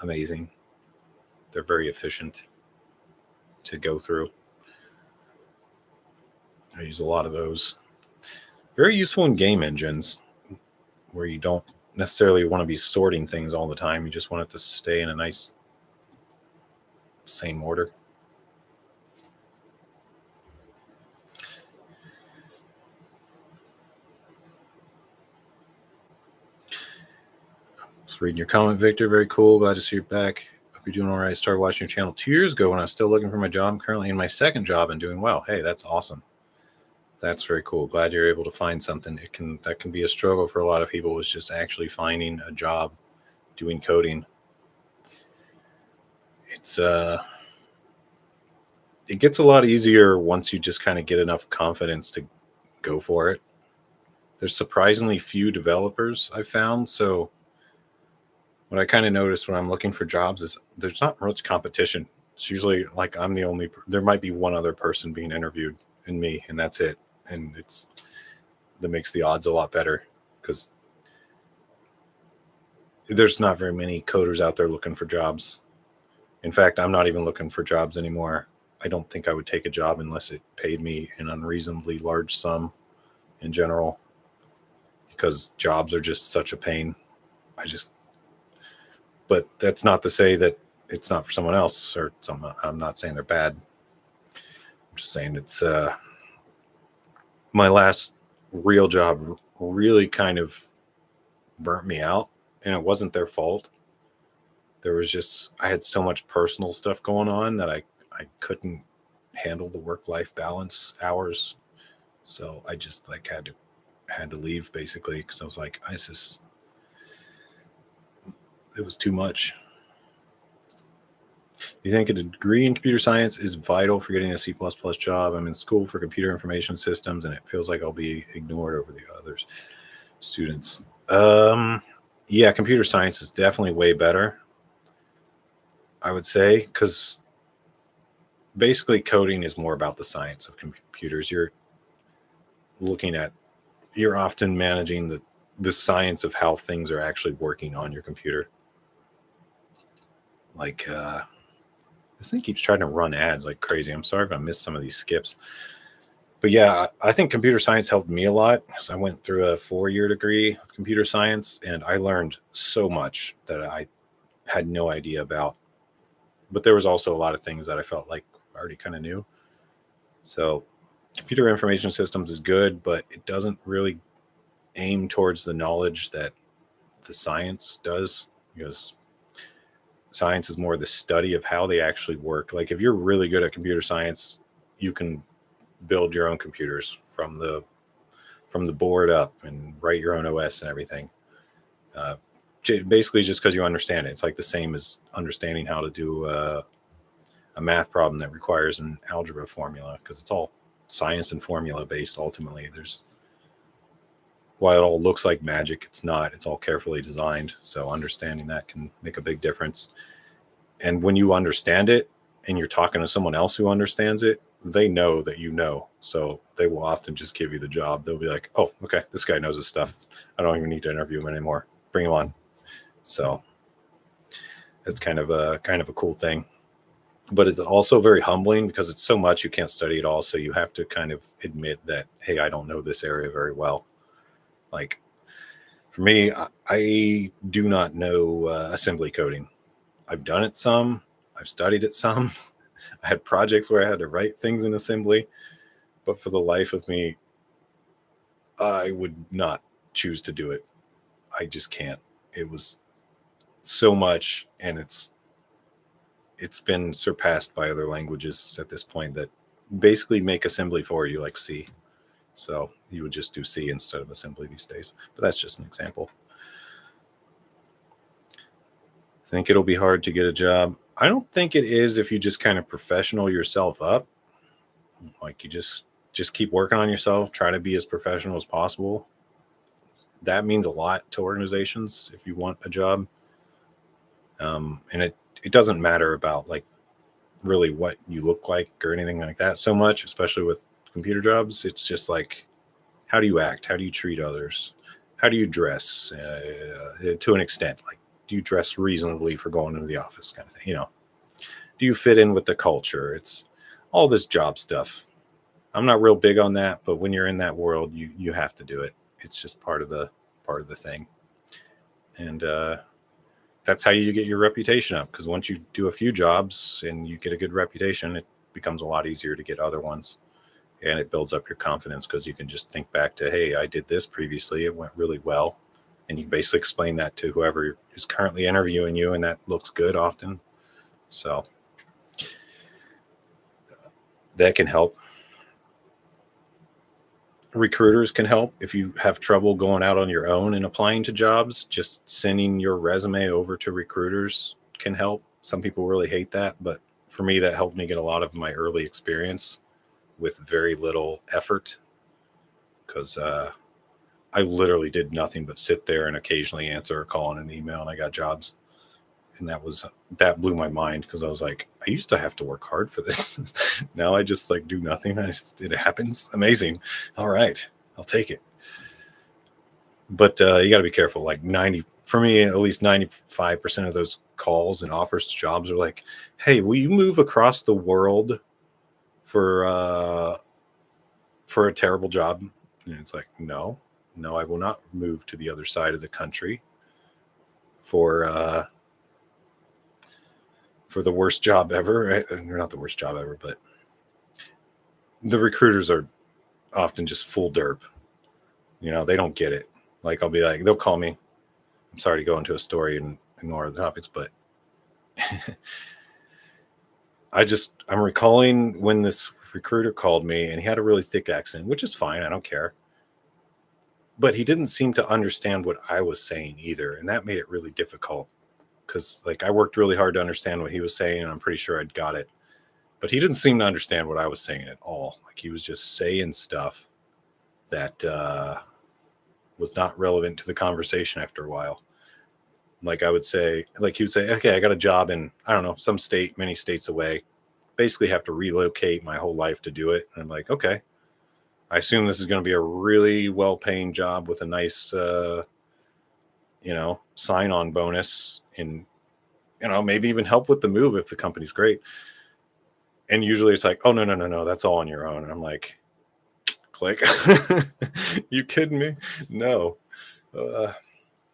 amazing. They're very efficient to go through. I use a lot of those. Very useful in game engines where you don't necessarily want to be sorting things all the time. You just want it to stay in a nice, same order. Just reading your comment, Victor. Very cool. Glad to see you back. Hope you're doing all right. I started watching your channel 2 years ago when I was still looking for my job. I'm currently in my second job and doing well. Hey, that's awesome. That's very cool. Glad you're able to find something. That can be a struggle for a lot of people, is just actually finding a job doing coding. It's it gets a lot easier once you just kind of get enough confidence to go for it. There's surprisingly few developers I've found, so what I kind of noticed when I'm looking for jobs is there's not much competition. It's usually like I'm the only, there might be one other person being interviewed and me, and that's it. And that makes the odds a lot better, because there's not very many coders out there looking for jobs. In fact, I'm not even looking for jobs anymore. I don't think I would take a job unless it paid me an unreasonably large sum in general, because jobs are just such a pain. But that's not to say that it's not for someone else, or I'm not saying they're bad. I'm just saying it's my last real job really kind of burnt me out, and it wasn't their fault. There was just, I had so much personal stuff going on that I couldn't handle the work-life balance hours. So I just like had to leave, basically, because I was like, it was too much. Do you think a degree in computer science is vital for getting a C++ job? I'm in school for computer information systems, and it feels like I'll be ignored over the others students. Yeah, computer science is definitely way better, I would say, because basically coding is more about the science of computers. You're often managing the science of how things are actually working on your computer. Like, this thing keeps trying to run ads like crazy. I'm sorry if I missed some of these skips. But yeah, I think computer science helped me a lot. So I went through a 4-year degree with computer science, and I learned so much that I had no idea about. But there was also a lot of things that I felt like I already kind of knew. So computer information systems is good, but it doesn't really aim towards the knowledge that the science does, because science is more the study of how they actually work. Like, if you're really good at computer science, you can build your own computers from the board up and write your own OS and everything. Basically, just because you understand it. It's like the same as understanding how to do a math problem that requires an algebra formula, because it's all science and formula based. Ultimately, while it all looks like magic, it's not. It's all carefully designed. So understanding that can make a big difference. And when you understand it and you're talking to someone else who understands it, they know that you know. So they will often just give you the job. They'll be like, oh, okay, this guy knows his stuff. I don't even need to interview him anymore. Bring him on. So it's kind of a cool thing. But it's also very humbling because it's so much you can't study it all. So you have to kind of admit that, hey, I don't know this area very well. Like for me, I do not know assembly coding. I've done it some. I've studied it some. I had projects where I had to write things in assembly. But for the life of me, I would not choose to do it. I just can't. It was so much, and it's been surpassed by other languages at this point that basically make assembly for you, like C. So you would just do C instead of assembly these days. But that's just an example. Think it'll be hard to get a job? I don't think it is if you just kind of professional yourself up. Like you just keep working on yourself, try to be as professional as possible. That means a lot to organizations if you want a job. And it doesn't matter about like really what you look like or anything like that so much, especially with computer jobs. It's just like, how do you act? How do you treat others? How do you dress to an extent? Like, do you dress reasonably for going into the office kind of thing? You know, do you fit in with the culture? It's all this job stuff. I'm not real big on that, but when you're in that world, you have to do it. It's just part of the thing. And that's how you get your reputation up. Because once you do a few jobs and you get a good reputation, it becomes a lot easier to get other ones. And it builds up your confidence because you can just think back to, hey, I did this previously. It went really well. And you can basically explain that to whoever is currently interviewing you, and that looks good often. So that can help. Recruiters can help if you have trouble going out on your own and applying to jobs. Just sending your resume over to recruiters can help. Some people really hate that, but for me, that helped me get a lot of my early experience with very little effort, because I literally did nothing but sit there and occasionally answer a call and an email, and I got jobs. And that blew my mind, because I was like, I used to have to work hard for this. Now I just like do nothing. It happens. Amazing. All right, I'll take it. But you got to be careful. Like for me, at least 95% of those calls and offers to jobs are like, hey, will you move across the world for a terrible job? And it's like, no, I will not move to the other side of the country for the worst job ever. Or not the worst job ever, but the recruiters are often just full derp. You know, they don't get it. Like, I'll be like, they'll call me. I'm sorry to go into a story and ignore the topics, but I'm recalling when this recruiter called me, and he had a really thick accent, which is fine. I don't care. But he didn't seem to understand what I was saying either. And that made it really difficult, because like I worked really hard to understand what he was saying, and I'm pretty sure I'd got it. But he didn't seem to understand what I was saying at all. Like, he was just saying stuff that was not relevant to the conversation after a while. Like he would say, okay, I got a job in, I don't know, some state, many states away. Basically have to relocate my whole life to do it. And I'm like, okay, I assume this is going to be a really well-paying job with a nice, sign-on bonus, and, maybe even help with the move if the company's great. And usually it's like, oh, no, that's all on your own. And I'm like, click. You kidding me? No.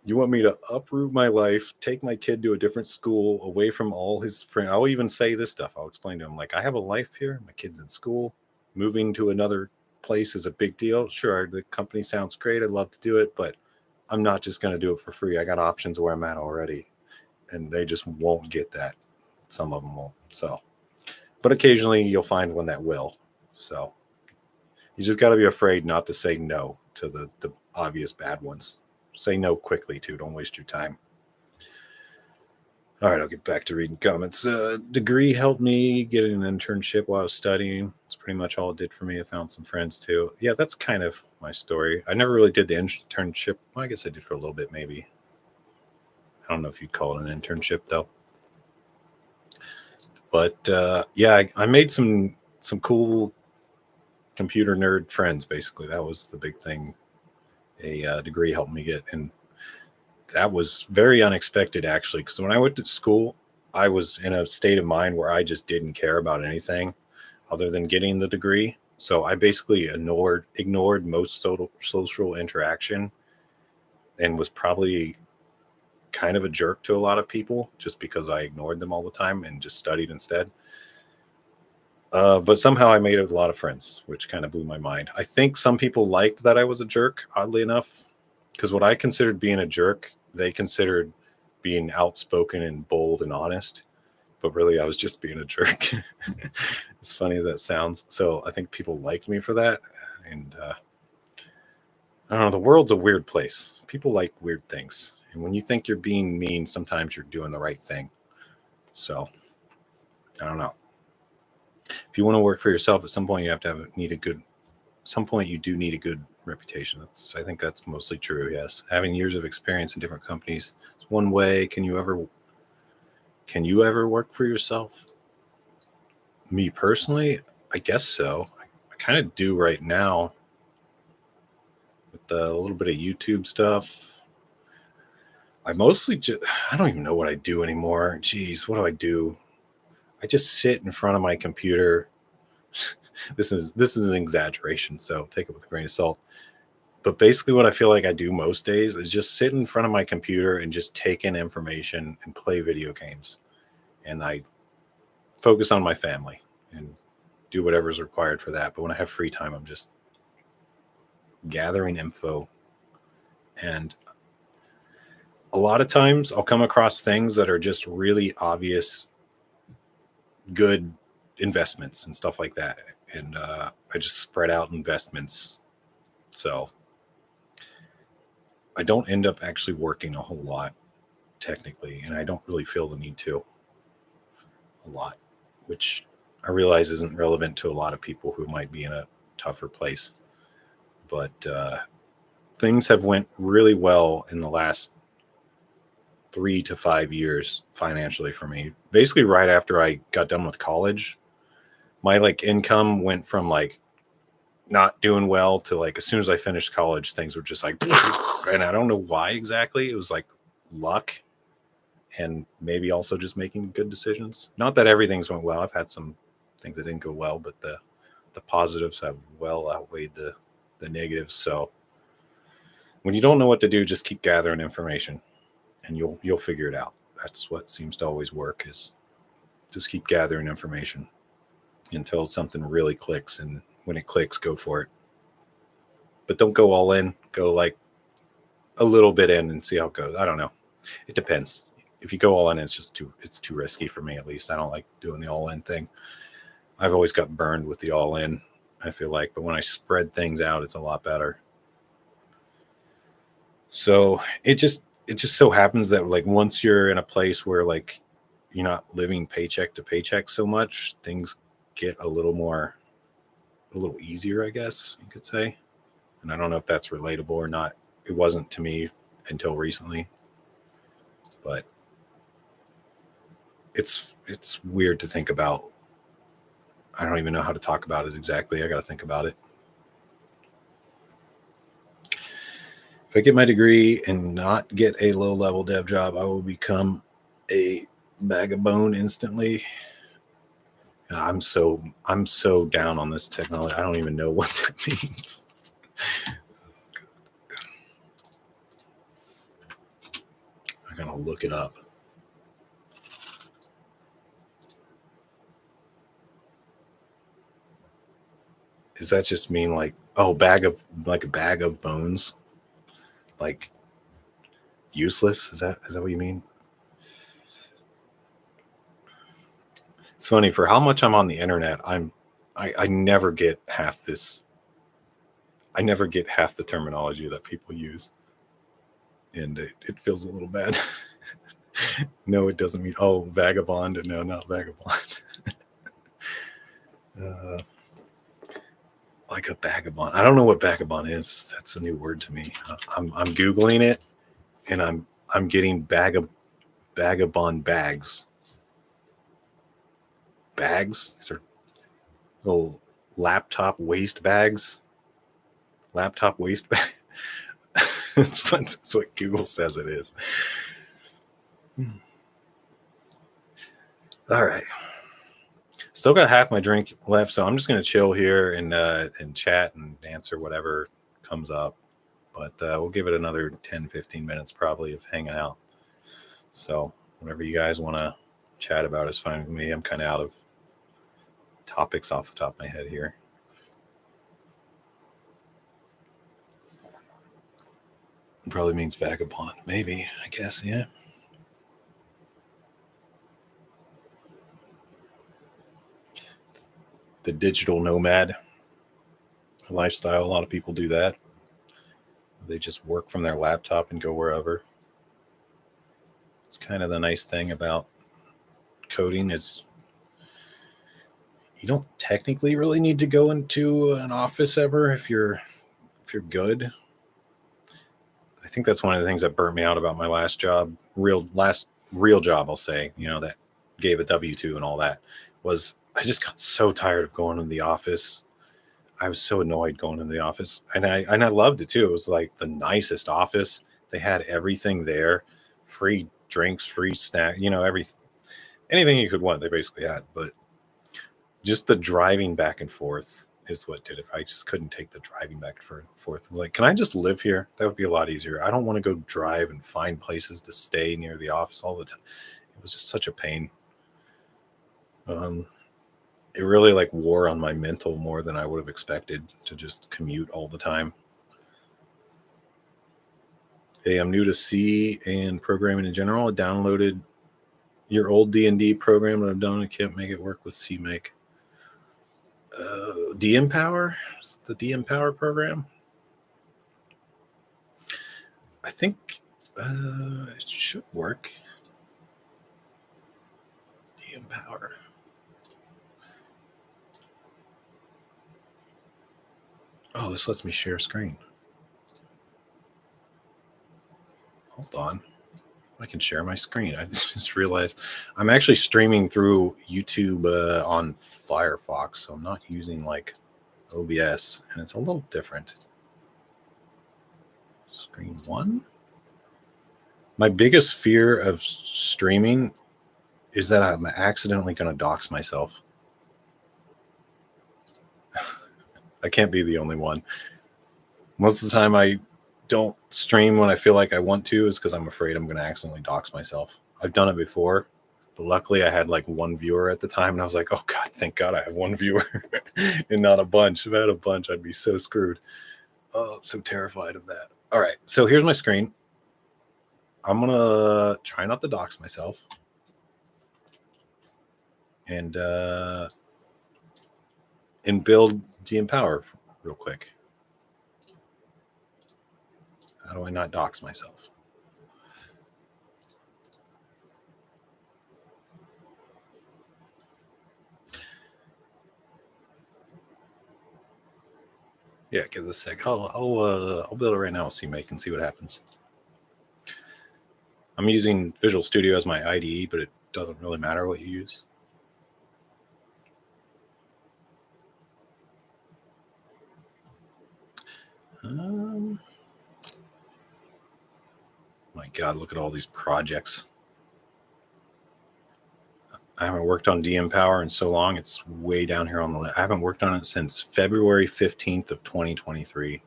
You want me to uproot my life, take my kid to a different school away from all his friends? I'll even say this stuff. I'll explain to him, like, I have a life here. My kid's in school. Moving to another place is a big deal. Sure, the company sounds great. I'd love to do it, but I'm not just going to do it for free. I got options where I'm at already. And they just won't get that. Some of them won't. So, but occasionally you'll find one that will. So you just got to be afraid not to say no to the obvious bad ones. Say no quickly, too. Don't waste your time. All right, I'll get back to reading comments. Degree helped me get an internship while I was studying. It's pretty much all it did for me. I found some friends, too. Yeah, that's kind of my story. I never really did the internship. Well, I guess I did for a little bit, maybe. I don't know if you'd call it an internship, though. But, yeah, I made some cool computer nerd friends, basically. That was the big thing a degree helped me get. And that was very unexpected, actually, because when I went to school, I was in a state of mind where I just didn't care about anything other than getting the degree. So I basically ignored most social interaction and was probably kind of a jerk to a lot of people just because I ignored them all the time and just studied instead. But somehow I made a lot of friends, which kind of blew my mind. I think some people liked that I was a jerk, oddly enough, because what I considered being a jerk, they considered being outspoken and bold and honest. But really, I was just being a jerk. As funny as that sounds. So I think people liked me for that. And I don't know, the world's a weird place. People like weird things. And when you think you're being mean, sometimes you're doing the right thing. So I don't know. If you want to work for yourself, at some point you have to some point you do need a good reputation. I think that's mostly true. Yes. Having years of experience in different companies is one way. Can you ever work for yourself? Me personally, I guess so. I kind of do right now with a little bit of YouTube stuff. I mostly I don't even know what I do anymore. Jeez, what do I do? I just sit in front of my computer. This is an exaggeration, so take it with a grain of salt. But basically what I feel like I do most days is just sit in front of my computer and just take in information and play video games. And I focus on my family and do whatever is required for that. But when I have free time, I'm just gathering info. And a lot of times I'll come across things that are just really obvious, good investments and stuff like that. And I just spread out investments. So I don't end up actually working a whole lot, technically. And I don't really feel the need to a lot, which I realize isn't relevant to a lot of people who might be in a tougher place. But things have went really well in the last 3 to 5 years financially for me. Basically, right after I got done with college, my income went from not doing well to as soon as I finished college, things were just and I don't know why exactly. It was luck and maybe also just making good decisions. Not that everything's went well. I've had some things that didn't go well, but the positives have well outweighed the negatives. So when you don't know what to do, just keep gathering information and you'll figure it out. That's what seems to always work, is just keep gathering information until something really clicks. And when it clicks, go for it. But don't go all in. Go a little bit in and see how it goes. I don't know. It depends. If you go all in, it's too risky for me, at least. I don't like doing the all in thing. I've always got burned with the all in, I feel like. But when I spread things out, it's a lot better. So it just so happens that once you're in a place where you're not living paycheck to paycheck so much, things get a little easier, I guess you could say. And I don't know if that's relatable or not. It wasn't to me until recently, but it's weird to think about. I don't even know how to talk about it exactly. I got to think about it. If I get my degree and not get a low-level dev job, I will become a bag of bone instantly. And I'm so down on this technology. I don't even know what that means. I gotta look it up. Does that just mean a bag of bones? Useless? Is that what you mean? It's funny, for how much I'm on the internet, I never get half this. I never get half the terminology that people use. And it feels a little bad. No, it doesn't mean, vagabond. No, not vagabond. Like a vagabond. I don't know what vagabond is. That's a new word to me. I'm Googling it, and I'm getting vagabond bags. Bags? These are little laptop waste bags. Laptop waste bag. That's what Google says it is. All right. Still got half my drink left, so I'm just going to chill here and chat and answer whatever comes up. But we'll give it another 10, 15 minutes probably of hanging out. So whatever you guys want to chat about is fine with me. I'm kind of out of topics off the top of my head here. It probably means vagabond. Maybe, I guess, yeah. The digital nomad lifestyle. A lot of people do that. They just work from their laptop and go wherever. It's kind of the nice thing about coding is you don't technically really need to go into an office ever if you're good. I think that's one of the things that burnt me out about my last job, real job, I'll say, that gave a W-2 and all that, was I just got so tired of going to the office. I was so annoyed going into the office, and I loved it too. It was like the nicest office. They had everything there, free drinks, free snack, anything you could want, they basically had. But just the driving back and forth is what did it. I just couldn't take the driving back and forth. Like, can I just live here? That would be a lot easier. I don't want to go drive and find places to stay near the office all the time. It was just such a pain. It really like wore on my mental more than I would have expected to just commute all the time. Hey, I'm new to C and programming in general. I downloaded your old D&D program that I've done. I can't make it work with CMake. DMpower? The DMpower program? I think it should work. DMpower. Oh, this lets me share screen. Hold on. I can share my screen. I just realized I'm actually streaming through YouTube on Firefox, so I'm not using like OBS, and it's a little different. Screen one. My biggest fear of streaming is that I'm accidentally going to dox myself. I can't be the only one. Most of the time I don't stream when I feel like I want to is because I'm afraid I'm going to accidentally dox myself. I've done it before, but luckily I had like one viewer at the time, and I was like, oh God, thank God I have one viewer and not a bunch. If I had a bunch, I'd be so screwed. Oh, I'm so terrified of that. All right, so here's my screen. I'm going to try not to dox myself. And build DMpower real quick. How do I not dox myself? Yeah, give this a sec. I'll build it right now with CMake and see what happens. I'm using Visual Studio as my IDE, but it doesn't really matter what you use. My God, look at all these projects. I haven't worked on DMpower in so long. It's way down here on the list. I haven't worked on it since February 15th of 2023.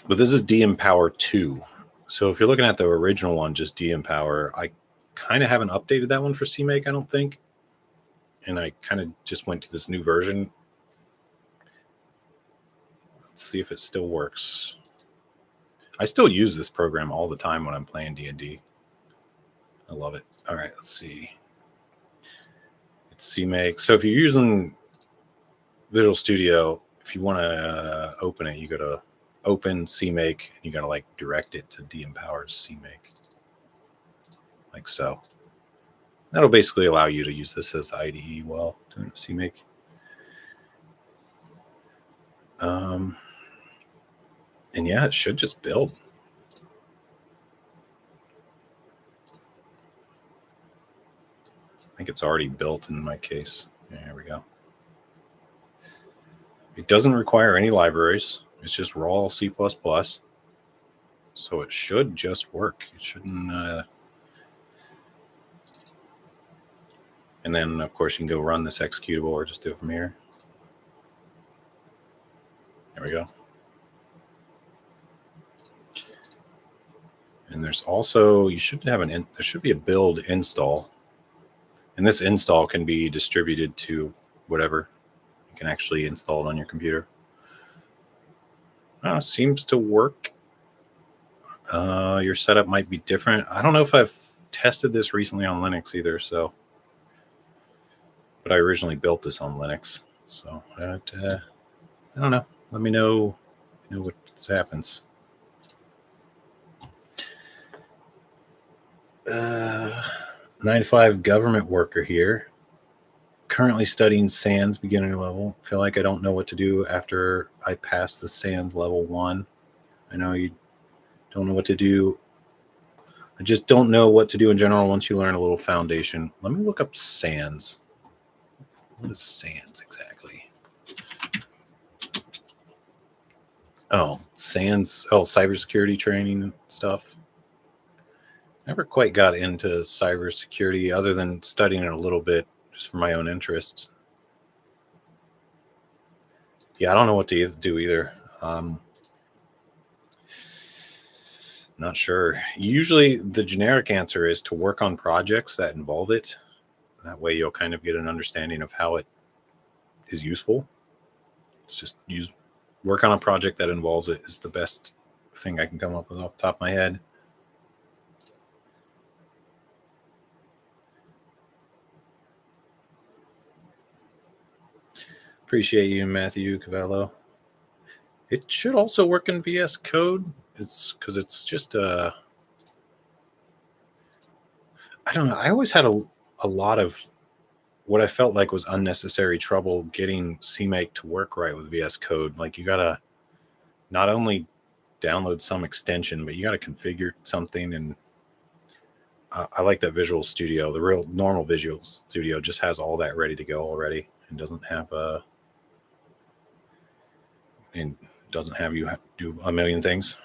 But this is DMpower 2. So if you're looking at the original one, just DMpower, I kind of haven't updated that one for CMake, I don't think. And I kind of just went to this new version. Let's see if it still works. I still use this program all the time when I'm playing D&D. I love it. All right, let's see. It's CMake. So if you're using Visual Studio, if you want to open it, you go to Open CMake, and you got to like direct it to DMpower's CMake, like so. That'll basically allow you to use this as the IDE while doing CMake. And yeah, it should just build. I think it's already built in my case. There we go. It doesn't require any libraries. It's just raw C++. So it should just work. It shouldn't. And then, of course, you can go run this executable or just do it from here. There we go. And there's also, you should have there should be a build install. And this install can be distributed to whatever. You can actually install it on your computer. Seems to work. Your setup might be different. I don't know if I've tested this recently on Linux either, so. But I originally built this on Linux, so I don't know. Let me know what happens. 9-to-5 government worker here. Currently studying SANS beginner level. Feel like I don't know what to do after I pass the SANS level 1. I know you don't know what to do. I just don't know what to do in general once you learn a little foundation. Let me look up SANS. What is SANS exactly? Oh, SANS. Oh, cybersecurity training and stuff. Never quite got into cybersecurity other than studying it a little bit just for my own interests. Yeah, I don't know what to do either. Not sure. Usually the generic answer is to work on projects that involve it. That way you'll kind of get an understanding of how it is useful. It's just work on a project that involves it is the best thing I can come up with off the top of my head. Appreciate you, Matthew Cavallo. It should also work in VS Code. It's because it's just I don't know. I always had a lot of what I felt like was unnecessary trouble getting CMake to work right with VS Code. Like you gotta not only download some extension, but you gotta configure something. And I like that Visual Studio. The real normal Visual Studio just has all that ready to go already, and doesn't have you do a million things.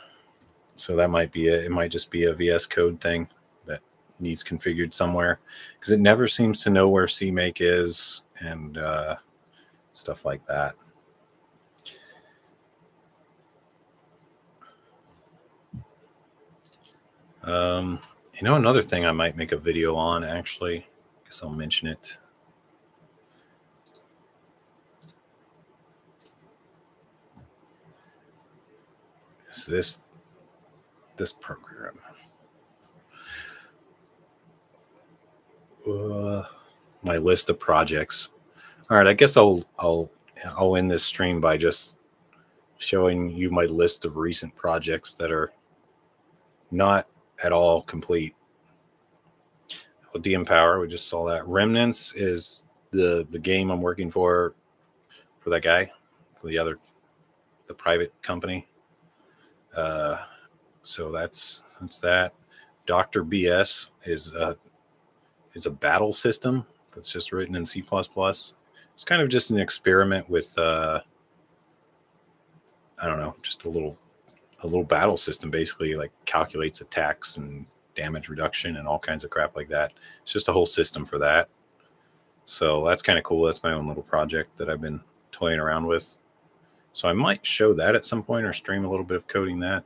So that might be it might just be a VS Code thing that needs configured somewhere, because it never seems to know where CMake is and stuff like that. Another thing I might make a video on, actually, I guess I'll mention it. Is this program. My list of projects. All right, I guess I'll end this stream by just showing you my list of recent projects that are not at all complete. With de-empower, we just saw that. Remnants is the game I'm working for that guy, for the private company. So that's that. Dr. BS is a battle system that's just written in C++. It's kind of just an experiment with I don't know, just a little battle system, basically, like calculates attacks and damage reduction and all kinds of crap like that. It's just a whole system for that. So that's kind of cool. That's my own little project that I've been toying around with. So I might show that at some point or stream a little bit of coding that,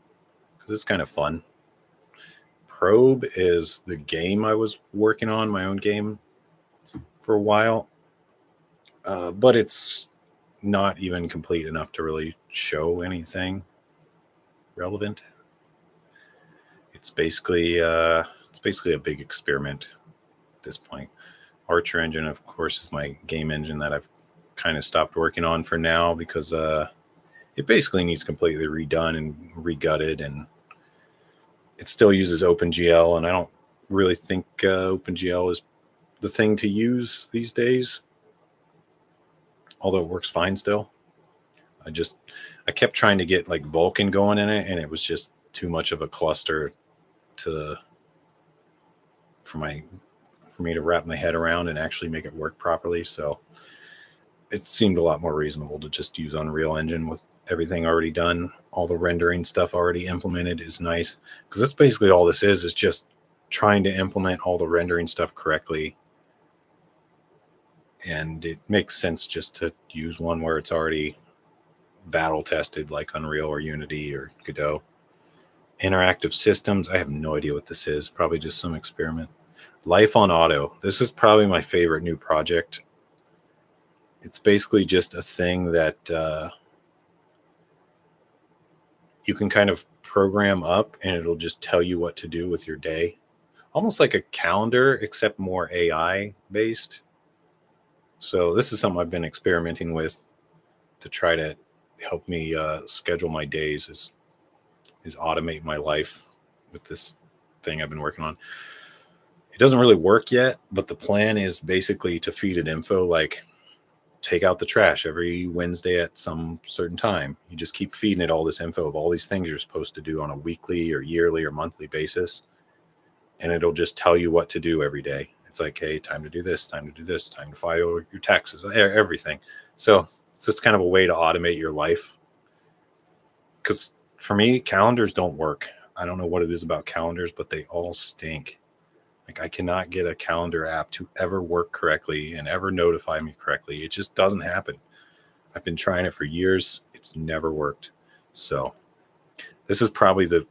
because it's kind of fun. Probe is the game I was working on, my own game for a while. But it's not even complete enough to really show anything relevant. It's basically a big experiment at this point. Archer Engine, of course, is my game engine that I've kind of stopped working on for now, because it basically needs completely redone and regutted, and it still uses OpenGL, and I don't really think OpenGL is the thing to use these days, although it works fine still. I kept trying to get like Vulkan going in it, and it was just too much of a cluster for me to wrap my head around and actually make it work properly. So it seemed a lot more reasonable to just use Unreal Engine with everything already done. All the rendering stuff already implemented is nice, because that's basically all this is just trying to implement all the rendering stuff correctly. And it makes sense just to use one where it's already battle tested, like Unreal or Unity or Godot. Interactive systems, I have no idea what this is. Probably just some experiment. Life on Auto. This is probably my favorite new project. It's basically just a thing that you can kind of program up, and it'll just tell you what to do with your day. Almost like a calendar, except more AI based. So this is something I've been experimenting with to try to help me schedule my days, is automate my life with this thing I've been working on. It doesn't really work yet, but the plan is basically to feed it info like take out the trash every Wednesday at some certain time. You just keep feeding it all this info of all these things you're supposed to do on a weekly or yearly or monthly basis. And it'll just tell you what to do every day. It's like, hey, time to do this, time to do this, time to file your taxes, everything. So it's just kind of a way to automate your life. Because for me, calendars don't work. I don't know what it is about calendars, but they all stink. Like, I cannot get a calendar app to ever work correctly and ever notify me correctly. It just doesn't happen. I've been trying it for years. It's never worked. So this is probably the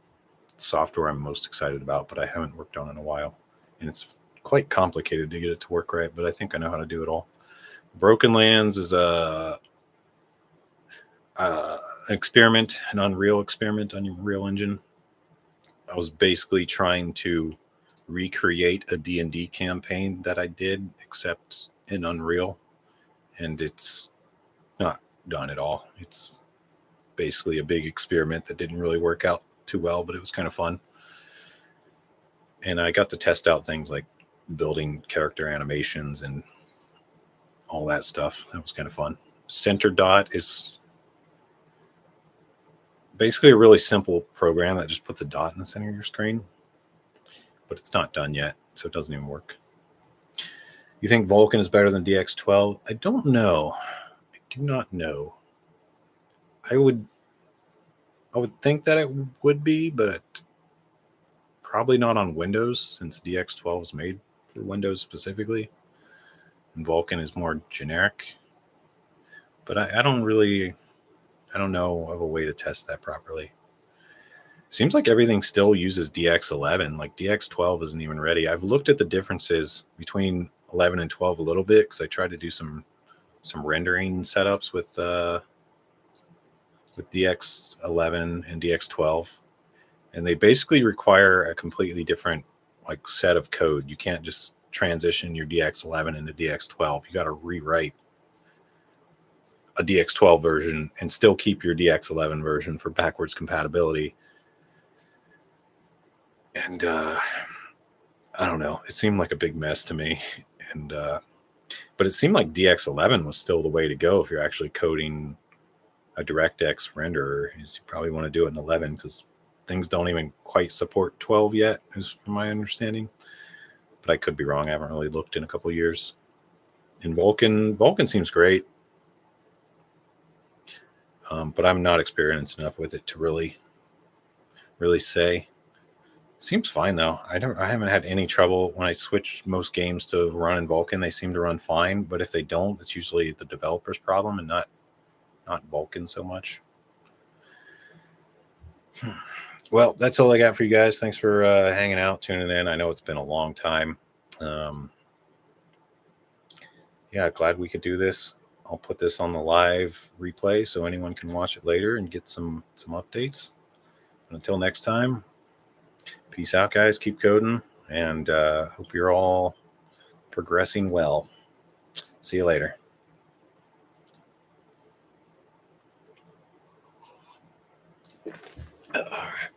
software I'm most excited about, but I haven't worked on it in a while. And it's quite complicated to get it to work right, but I think I know how to do it all. Broken Lands is an experiment, an Unreal experiment on Unreal Engine. I was basically trying to recreate a D&D campaign that I did, except in Unreal, and it's not done at all. It's basically a big experiment that didn't really work out too well, but it was kind of fun. And I got to test out things like building character animations and all that stuff. That was kind of fun. Center Dot is basically a really simple program that just puts a dot in the center of your screen, but it's not done yet, so it doesn't even work. You think Vulkan is better than DX12? I don't know. I do not know. I would think that it would be, but probably not on Windows, since DX12 is made for Windows specifically, and Vulkan is more generic. But I don't know of a way to test that properly. Seems like everything still uses DX11. Like DX12 isn't even ready. I've looked at the differences between 11 and 12 a little bit, because I tried to do some rendering setups with DX11 and DX12, and they basically require a completely different like set of code. You can't just transition your DX11 into DX12. You got to rewrite a DX12 version and still keep your DX11 version for backwards compatibility. And I don't know. It seemed like a big mess to me, and but it seemed like DX11 was still the way to go if you're actually coding a DirectX renderer. You probably want to do it in 11, because things don't even quite support 12 yet, is from my understanding. But I could be wrong. I haven't really looked in a couple of years. And Vulkan seems great, but I'm not experienced enough with it to really say. Seems fine though. I haven't had any trouble when I switch most games to run in Vulkan. They seem to run fine, but if they don't, it's usually the developer's problem and not Vulkan so much. Well, that's all I got for you guys. Thanks for hanging out, tuning in. I know it's been a long time. Yeah, glad we could do this. I'll put this on the live replay so anyone can watch it later and get some updates. But until next time, peace out, guys. Keep coding, and hope you're all progressing well. See you later. All right.